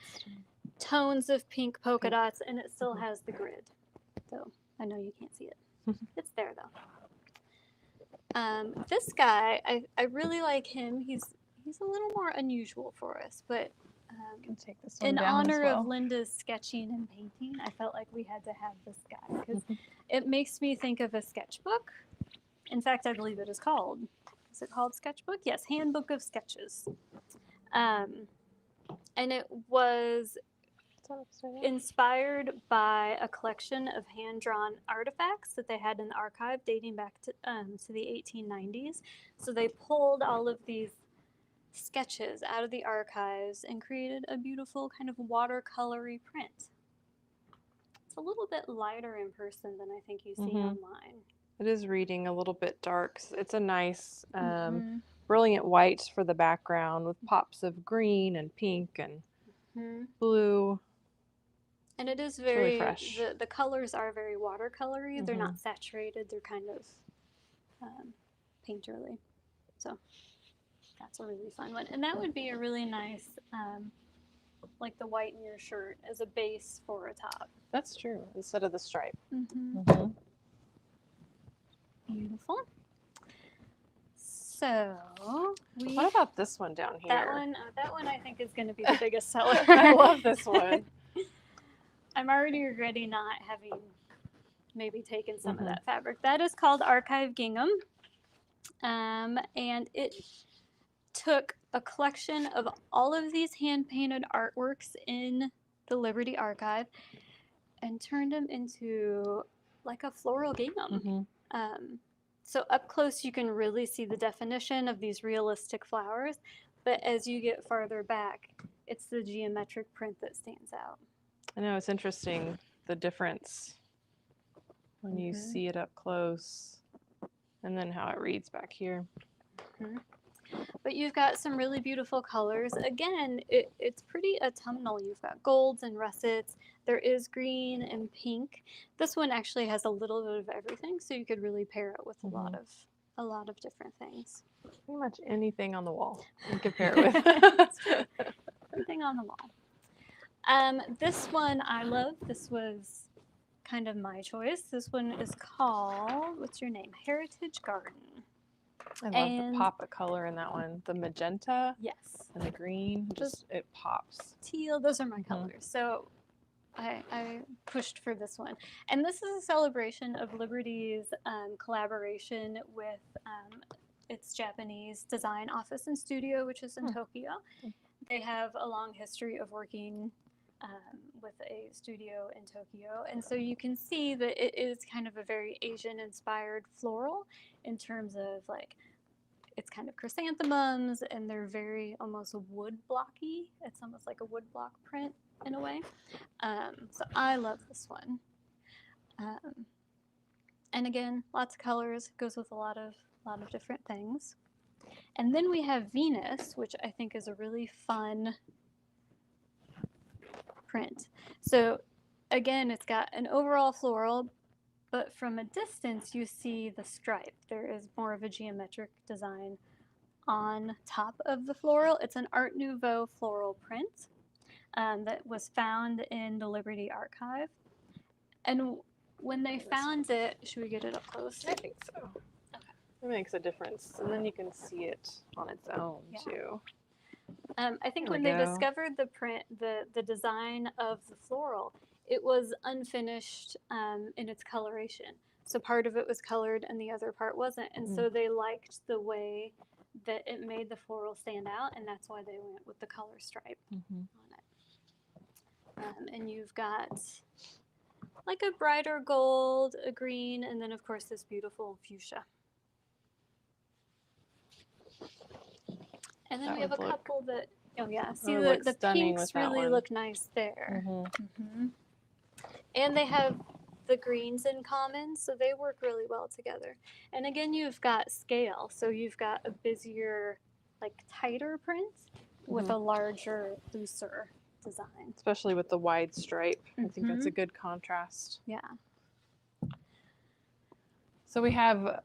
tones of pink polka dots, and it still has the grid. So I know you can't see it. It's there though. This guy, I really like him. He's a little more unusual for us, but You can take this one in down honor as well. of Linda's sketching and painting, I felt like we had to have this guy because it makes me think of a sketchbook. In fact, I believe it is called. Is it called sketchbook? Yes, Handbook of Sketches. And it was inspired by a collection of hand-drawn artifacts that they had in the archive dating back to the 1890s. So they pulled all of these sketches out of the archives and created a beautiful kind of watercolory print. It's a little bit lighter in person than I think you see online. It is reading a little bit dark. It's a nice brilliant white for the background with pops of green and pink and blue. And it is really very, fresh. the colors are very watercolory. They're not saturated. They're kind of painterly. So that's a really fun one. And that would be a really nice, like the white in your shirt as a base for a top. That's true. Instead of the stripe. Beautiful. So What about this one down here? that one I think is going to be the biggest seller. I love this one. I'm already regretting not having maybe taken some of that fabric. That is called Archive Gingham. And it took a collection of all of these hand-painted artworks in the Liberty Archive and turned them into like a floral gingham. So up close you can really see the definition of these realistic flowers, but as you get farther back, it's the geometric print that stands out. I know, it's interesting, the difference when you see it up close and then how it reads back here. But you've got some really beautiful colors. Again, it's pretty autumnal. You've got golds and russets. There is green and pink. This one actually has a little bit of everything, so you could really pair it with a lot of different things. Pretty much anything on the wall you can pair it with. That's true. Anything on the wall. This one I love. This was kind of my choice. This one is called, what's your name? Heritage Garden. I love the pop of color in that one. The magenta and the green, just it pops. Teal, those are my colors. So I pushed for this one. And this is a celebration of Liberty's collaboration with its Japanese design office and studio, which is in Tokyo. They have a long history of working with a studio in Tokyo. And so you can see that it is kind of a very Asian-inspired floral in terms of like, it's kind of chrysanthemums and they're very almost wood blocky. It's almost like a wood block print in a way. So I love this one. And again, lots of colors, goes with a lot of different things. And then we have Venus, which I think is a really fun print. So again, it's got an overall floral, but from a distance you see the stripe. There is more of a geometric design on top of the floral. It's an Art Nouveau floral print that was found in the Liberty Archive. And when they found it, should we get it up close? I think so. Okay. It makes a difference. And then you can see it on its own too. I think when they discovered the print, the design of the floral, it was unfinished in its coloration. So part of it was colored and the other part wasn't. And so they liked the way that it made the floral stand out, and that's why they went with the color stripe on it. And you've got like a brighter gold, a green, and then of course this beautiful fuchsia. And then we have a couple that, see the pinks really look nice there. and they have the greens in common, so they work really well together. And again, you've got scale, so you've got a busier, like tighter print with a larger, looser design. Especially with the wide stripe. I think that's a good contrast. Yeah. So we have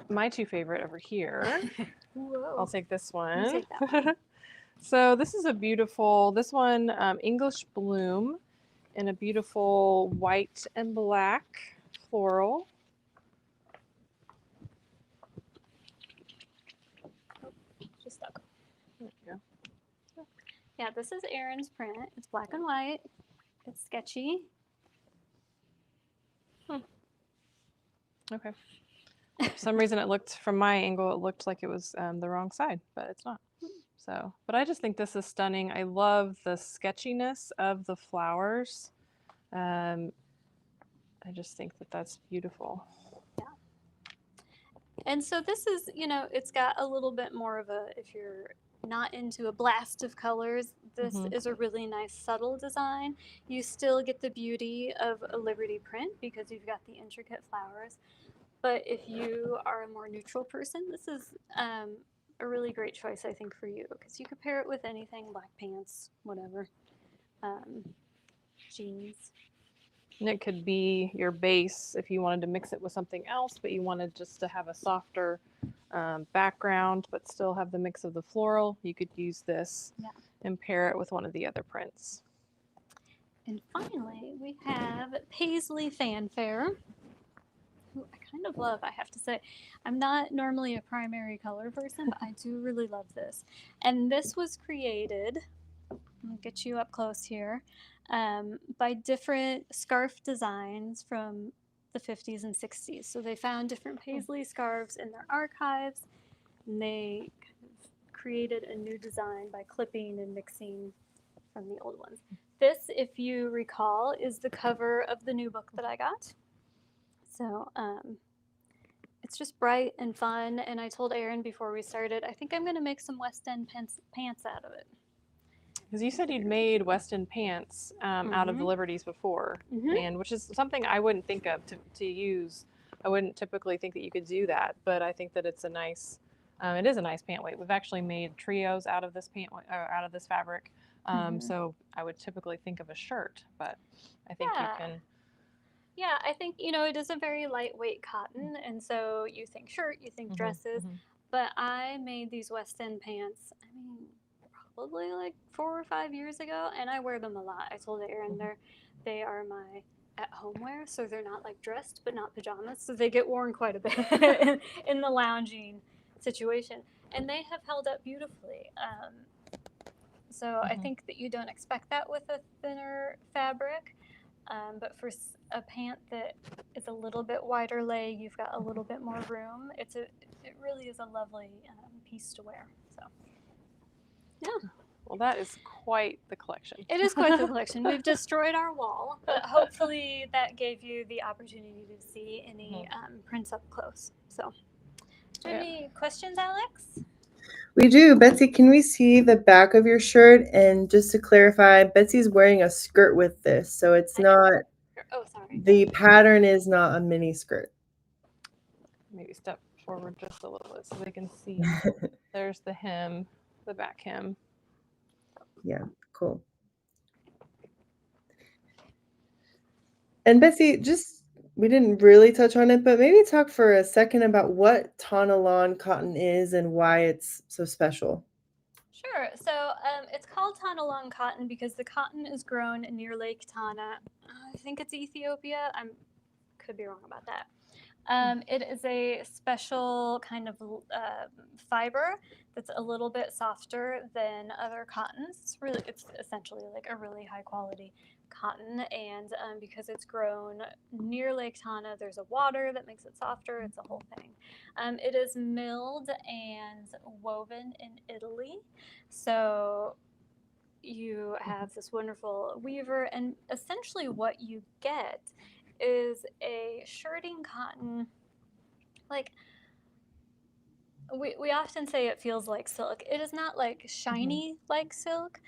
my two favorite over here. Whoa. I'll take this You one. take that one. So this is a beautiful, this one, English Bloom, in a beautiful white and black floral. She's stuck. There you go. Yeah, this is Erin's print. It's black and white. It's sketchy. Okay. For some reason it looked, from my angle, it looked like it was the wrong side, but it's not. So, but I just think this is stunning. I love the sketchiness of the flowers. I just think that that's beautiful. Yeah. And so this is, you know, it's got a little bit more of a, if you're not into a blast of colors, this is a really nice subtle design. You still get the beauty of a Liberty print because you've got the intricate flowers. But if you are a more neutral person, this is a really great choice, I think, for you because you could pair it with anything, black pants, whatever, jeans. And it could be your base if you wanted to mix it with something else, but you wanted just to have a softer background, but still have the mix of the floral. You could use this and pair it with one of the other prints. And finally, we have Paisley Fanfare, who I kind of love, I have to say. I'm not normally a primary color person, but I do really love this. And this was created, I'll get you up close here, by different scarf designs from the 50s and 60s. So they found different Paisley scarves in their archives, and they kind of created a new design by clipping and mixing from the old ones. This, if you recall, is the cover of the new book that I got. So it's just bright and fun. And I told Erin before we started, I think I'm going to make some West End pants out of it. Because you said you'd made West End pants out of the Liberties before, and which is something I wouldn't think of to use. I wouldn't typically think that you could do that, but I think that it's a nice, it is a nice pant weight. We've actually made trios out of this out of this fabric. So I would typically think of a shirt, but I think you can. Yeah, I think, you know, it is a very lightweight cotton, and so you think shirt, you think dresses, but I made these West End pants, I mean, probably like 4 or 5 years ago, and I wear them a lot. I told Erin they are my at-home wear, so they're not like dressed, but not pajamas, so they get worn quite a bit in the lounging situation, and they have held up beautifully. So I think that you don't expect that with a thinner fabric. But for a pant that is a little bit wider leg, you've got a little bit more room. It really is a lovely piece to wear. So, yeah. Well, that is quite the collection. It is quite the collection. We've destroyed our wall, but hopefully that gave you the opportunity to see any prints up close. So, do you have any questions, Alex? We do. Betsy, can we see the back of your shirt? And just to clarify, Betsy's wearing a skirt with this, so it's not, the pattern is not a mini skirt. Maybe step forward just a little bit so they can see. There's the hem, the back hem. Yeah, cool. And Betsy, we didn't really touch on it, but maybe talk for a second about what Tana Lawn cotton is and why it's so special. Sure. So it's called Tana Lawn cotton because the cotton is grown near Lake Tana. I think it's Ethiopia. I could be wrong about that. It is a special kind of fiber that's a little bit softer than other cottons. It's essentially like a really high quality cotton, and because it's grown near Lake Tana, there's a water that makes it softer. It's a whole thing. It is milled and woven in Italy, so you have this wonderful weaver, and essentially what you get is a shirting cotton. Like we often say it feels like silk. It is not like shiny like silk,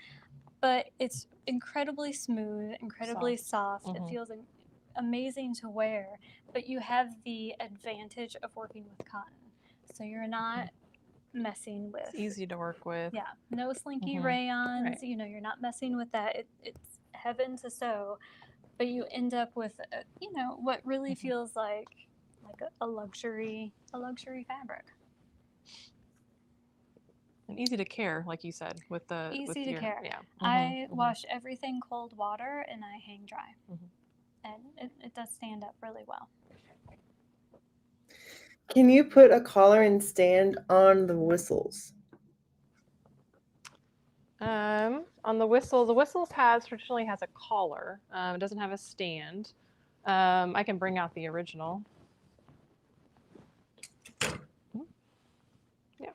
but it's incredibly smooth, incredibly soft. It Mhm. feels amazing to wear, but you have the advantage of working with cotton. So you're not messing with It's easy to work with. yeah, no slinky Mhm. rayons. Right. You know, you're not messing with that. It's heaven to sew, but you end up with you know what really feels like a luxury fabric. And easy to care, like you said, with the Easy to care. yeah. I wash everything cold water and I hang dry, Mhm. and it does stand up really well. Can you put a collar and stand on the whistles? On the Whistles traditionally has a collar. It doesn't have a stand. I can bring out the original. Yeah.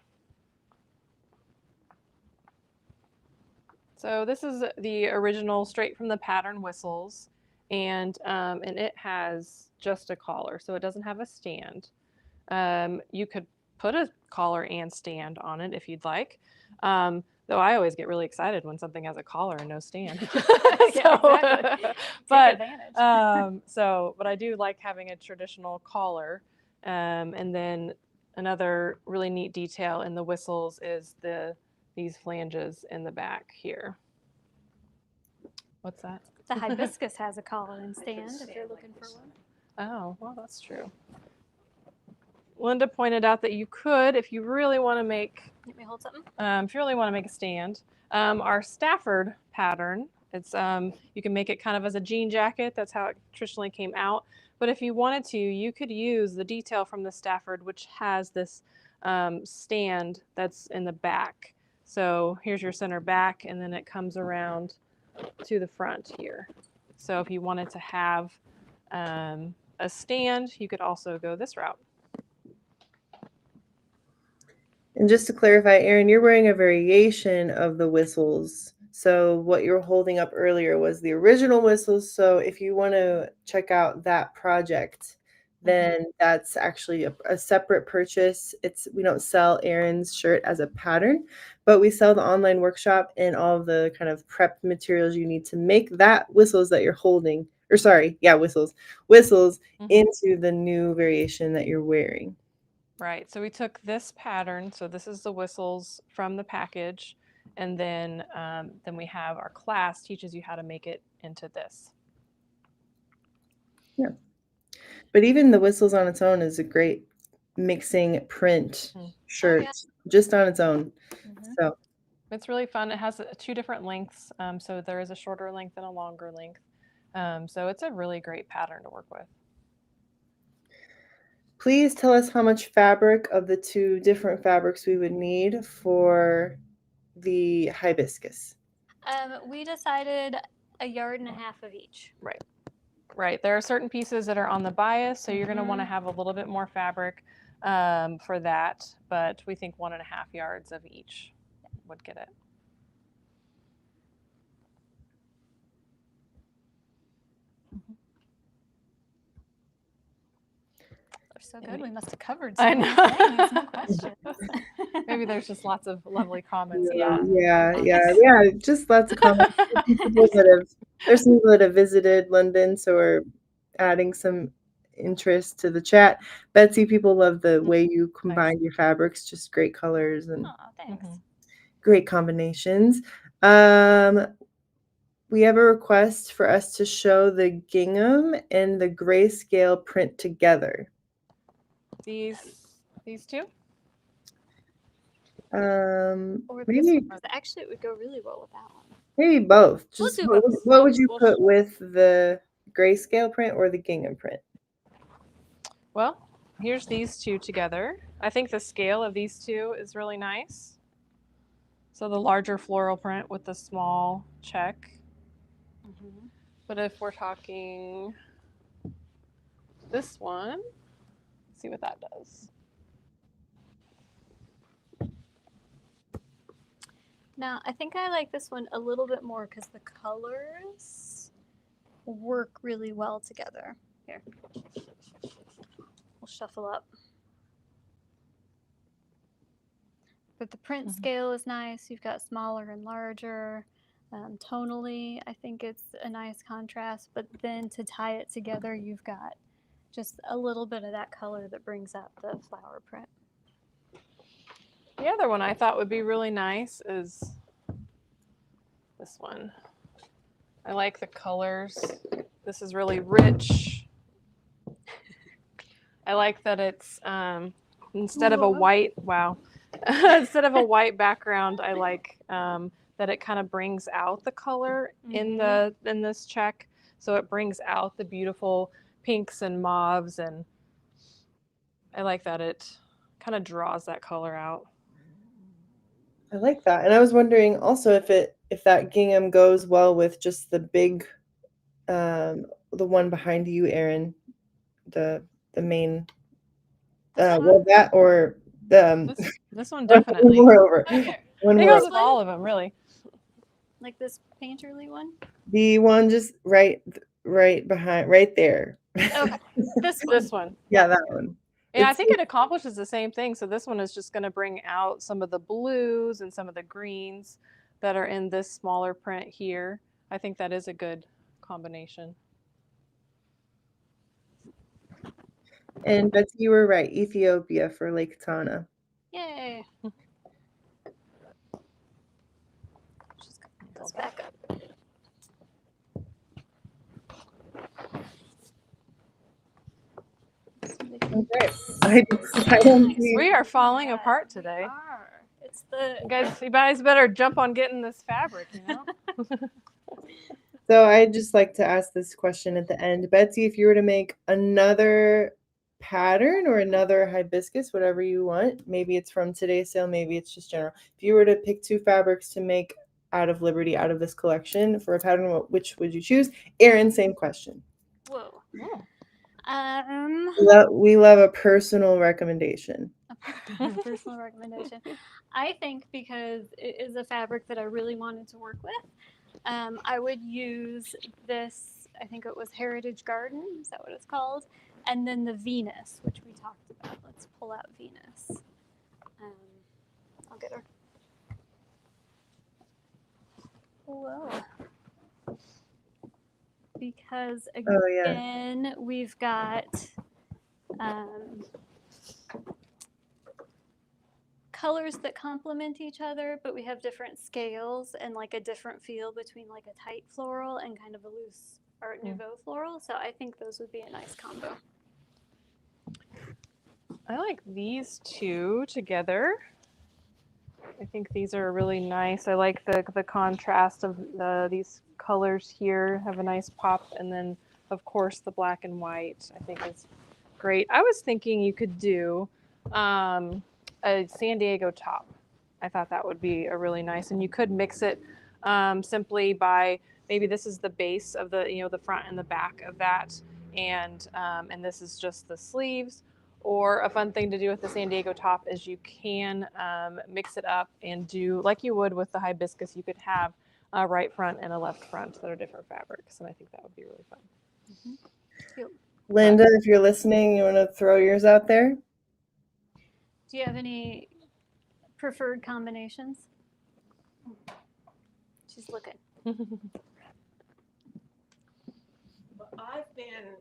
So this is the original, straight from the pattern Whistles, and it has just a collar, so it doesn't have a stand. You could put a collar and stand on it if you'd like. Though I always get really excited when something has a collar and no stand. Yeah, exactly. Take But advantage. but I do like having a traditional collar. And then another really neat detail in the Whistles is these flanges in the back here. What's that? The Hibiscus has a collar and stand if you're looking for one. Oh, well, that's true. Linda pointed out that you could, if you really want to make, Let me hold something. if you really want to make a stand, our Stafford pattern, it's you can make it kind of as a jean jacket. That's how it traditionally came out. But if you wanted to, you could use the detail from the Stafford, which has this stand that's in the back. So here's your center back, and then it comes around to the front here. So if you wanted to have a stand, you could also go this route. And just to clarify, Erin, you're wearing a variation of the whistles. So what you were holding up earlier was the original whistles. So if you want to check out that project, then that's actually a separate purchase. We don't sell Erin's shirt as a pattern, but we sell the online workshop and all of the kind of prep materials you need to make that whistles that you're holding, or sorry, yeah, whistles into the new variation that you're wearing. Right. So we took this pattern. So this is the whistles from the package, and then we have our class teaches you how to make it into this. Yeah. But even the whistles on its own is a great mixing print shirt just on its own. So it's really fun. It has two different lengths. So there is a shorter length and a longer length. So it's a really great pattern to work with. please tell us how much fabric of the two different fabrics we would need for the hibiscus. We decided 1.5 yards of each. Right. Right. There are certain pieces that are on the bias, so you're going to want to have a little bit more fabric for that, but we think 1.5 yards of each would get it. They're so good. We must have covered I so many know. things. No questions. Maybe there's just lots of lovely comments. Yeah. Just lots of comments. There's some people that have visited London, so we're adding some interest to the chat. Betsy, people love the way you combine your fabrics, just great colors and thanks. great combinations. We have a request for us to show the gingham and the grayscale print together. These two? Maybe actually it would go really well with that one. Maybe both. Just We'll do both. what would you put with the grayscale print or the gingham print? Well, here's these two together. I think the scale of these two is really nice. So the larger floral print with the small check. But if we're talking this one, let's see what that does. Now, I think I like this one a little bit more because the colors work really well together. Here, we'll shuffle up. But the print scale is nice. You've got smaller and larger. Tonally, I think it's a nice contrast, but then to tie it together, you've got just a little bit of that color that brings out the flower print. The other one I thought would be really nice is this one. I like the colors. This is really rich. I like that it's instead of a white, instead of a white background, I like that it kind of brings out the color in this check. So it brings out the beautiful pinks and mauves, and I like that it kind of draws that color out. I like that. And I was wondering also if that gingham goes well with just the big the one behind you, Erin, the main that or This one definitely. one more over. Okay. One It more goes over. with all of them, really. Like this painterly one? The one just right behind, right there. Okay. This one. This one. Yeah, that one. Yeah, I think it accomplishes the same thing. So this one is just going to bring out some of the blues and some of the greens that are in this smaller print here. I think that is a good combination. And Betsy, you were right. Ethiopia for Lake Tana. Yay. Just put this back up. Okay. I don't see. We are falling apart today. It's the You guys better jump on getting this fabric, you know? So I'd just like to ask this question at the end. Betsy, if you were to make another pattern or another hibiscus, whatever you want, maybe it's from today's sale, maybe it's just general. If you were to pick 2 fabrics to make out of Liberty, out of this collection for a pattern, which would you choose? Erin, same question. whoa. We love a personal recommendation. A personal recommendation. I think because it is a fabric that I really wanted to work with, I would use this, I think it was Heritage Garden, is that what it's called? And then the Venus, which we talked about. Let's pull out Venus. I'll get her. Whoa. Because again, we've got colors that complement each other, but we have different scales and like a different feel between like a tight floral and kind of a loose Art Nouveau floral. So I think those would be a nice combo. I like these 2 together. I think these are really nice. I like the contrast of these colors here have a nice pop, and then of course the black and white I think is great. I was thinking you could do a San Diego top. I thought that would be a really nice, and you could mix it simply by maybe this is the base of the the front and the back of that, and this is just the sleeves. Or a fun thing to do with the San Diego top is you can mix it up and do like you would with the hibiscus. You could have a right front and a left front that are different fabrics, and I think that would be really fun. Cute. Linda, if you're listening, you want to throw yours out there? Do you have any preferred combinations? She's looking. I've been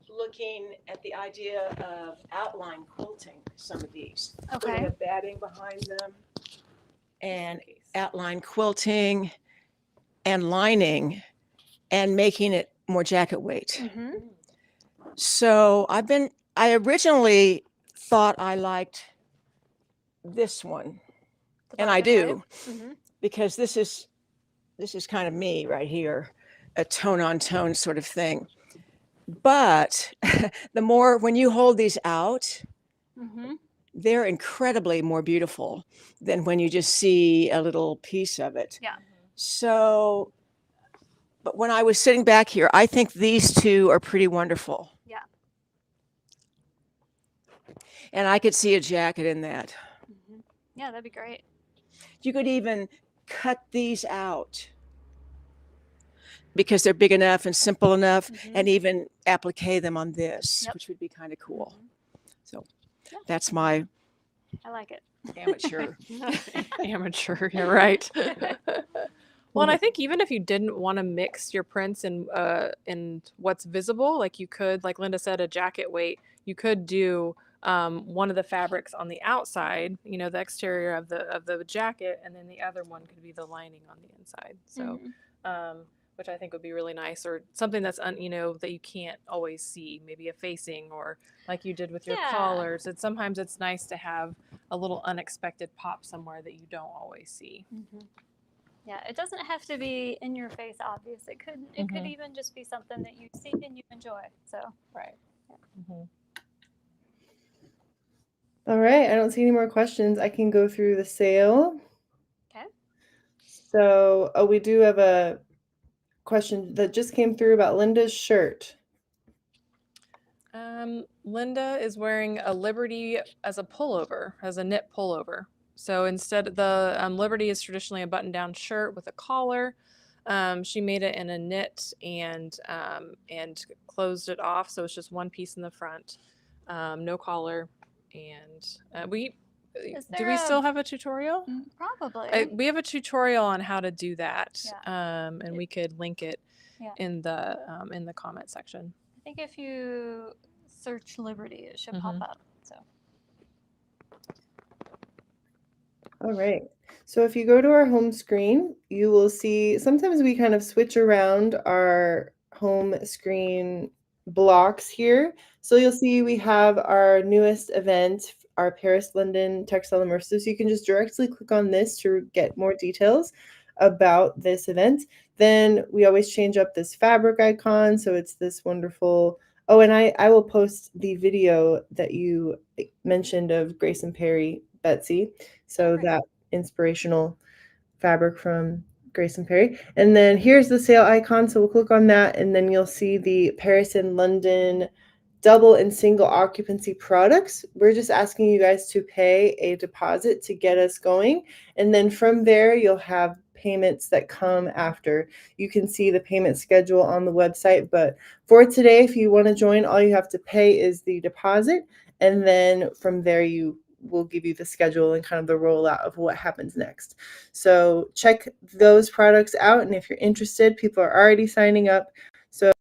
looking at the idea of outline quilting some of these. Okay. Putting a batting behind them and outline quilting and lining and making it more jacket weight. Mm-hmm. So I originally thought I liked this one, and I do, because this is kind of me right here, a tone on tone sort of thing. But when you hold these out, they're incredibly more beautiful than when you just see a little piece of it. Yeah. So, but when I was sitting back here, I think these 2 are pretty wonderful. Yeah. And I could see a jacket in that. Yeah, that'd be great. You could even cut these out because they're big enough and simple enough, and even applique them on this, which would be kind of cool. So that's my I like it. amateur. Amateur, you're right. Well, and I think even if you didn't want to mix your prints in what's visible, like you could, like Linda said, a jacket weight, you could do one of the fabrics on the outside, you know, the exterior of the jacket, and then the other one could be the lining on the inside. So, which I think would be really nice, or something that's you know, that you can't always see, maybe a facing, or like you did with your collars. It's sometimes it's nice to have a little unexpected pop somewhere that you don't always see. Yeah, it doesn't have to be in your face obvious. It could even just be something that you see and you enjoy. So right. Yeah. All right, I don't see any more questions. I can go through the sale. Okay. So, oh, we do have a question that just came through about Linda's shirt. Linda is wearing a Liberty as a pullover, as a knit pullover. So instead, the Liberty is traditionally a button-down shirt with a collar. She made it in a knit and closed it off, so it's just one piece in the front, no collar, and do we still have a tutorial? Probably. We have a tutorial on how to do that, and we could link it in the comment section. I think if you search Liberty, it should pop up. So. All right. So if you go to our home screen, you will see sometimes we kind of switch around our home screen blocks here. So you'll see we have our newest event, our Paris London Textile Immersive. So you can just directly click on this to get more details about this event. Then we always change up this fabric icon. So it's this wonderful, oh, and I will post the video that you mentioned of Grace and Perry, Betsy. So that inspirational fabric from Grace and Perry. And then here's the sale icon. So we'll click on that and then you'll see the Paris and London double and single occupancy products. We're just asking you guys to pay a deposit to get us going. And then from there, you'll have payments that come after. You can see the payment schedule on the website. But for today, if you want to join, all you have to pay is the deposit. And then from there, we'll give you the schedule and kind of the rollout of what happens next. So check those products out. And if you're interested, people are already signing up. So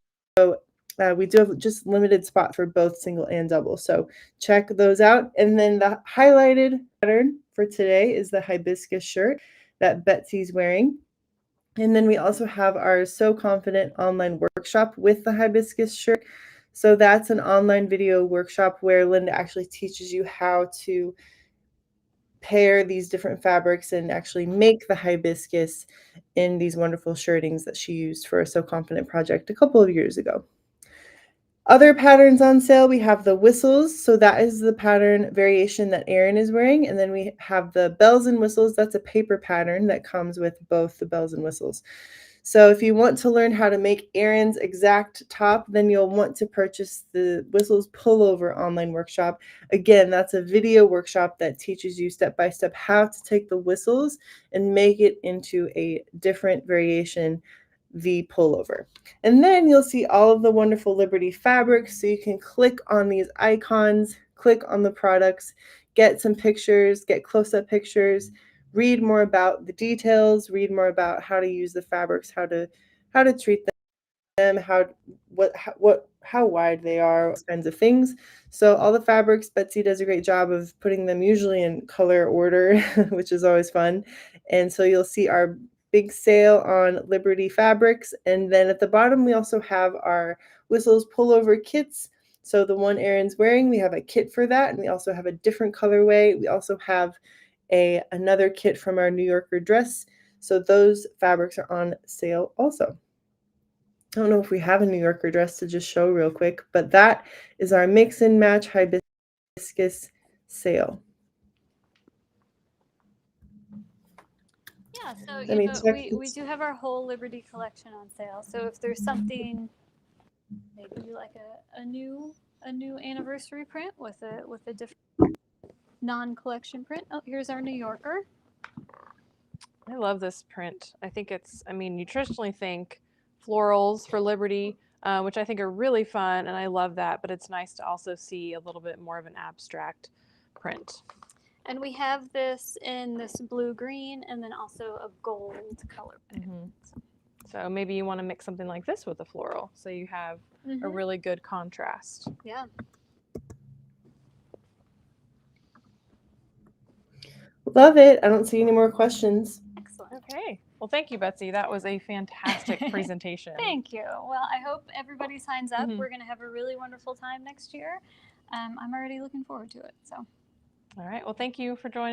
we do have just limited spot for both single and double. So check those out. And then the highlighted pattern for today is the hibiscus shirt that Betsy's wearing. And then we also have our So Confident online workshop with the hibiscus shirt. So that's an online video workshop where Linda actually teaches you how to pair these different fabrics and actually make the hibiscus in these wonderful shirtings that she used for a So Confident project a couple of years ago. Other patterns on sale, we have the whistles. So that is the pattern variation that Erin is wearing. And then we have the bells and whistles. That's a paper pattern that comes with both the bells and whistles. So if you want to learn how to make Erin's exact top, then you'll want to purchase the Whistles Pullover online workshop. Again, that's a video workshop that teaches you step by step how to take the whistles and make it into a different variation, the pullover. And then you'll see all of the wonderful Liberty fabrics. So you can click on these icons, click on the products, get some pictures, get close-up pictures, read more about the details, read more about how to use the fabrics, how to treat them, how wide they are, those kinds of things. So all the fabrics, Betsy does a great job of putting them usually in color order, which is always fun. And so you'll see our big sale on Liberty fabrics. And then at the bottom, we also have our Whistles pullover kits. So the one Erin's wearing, we have a kit for that. And we also have a different colorway. We also have another kit from our New Yorker dress. So those fabrics are on sale also. I don't know if we have a New Yorker dress to just show real quick, but that is our mix and match hibiscus sale. Yeah, so you know, we do have our whole Liberty collection on sale. So if there's something, maybe like a new anniversary print with a different non-collection print. Oh, here's our New Yorker. I love this print. I think you traditionally think florals for Liberty, which I think are really fun, and I love that, but it's nice to also see a little bit more of an abstract print. And we have this in this blue-green and then also a gold color. Mhm. So maybe you want to mix something like this with a floral, so you have a really good contrast. Yeah. Love it. I don't see any more questions. Excellent. Okay. Well, thank you, Betsy. That was a fantastic presentation. Thank you. Well, I hope everybody signs up. Mhm. We're going to have a really wonderful time next year. I'm already looking forward to it. So. All right. Well, thank you for joining.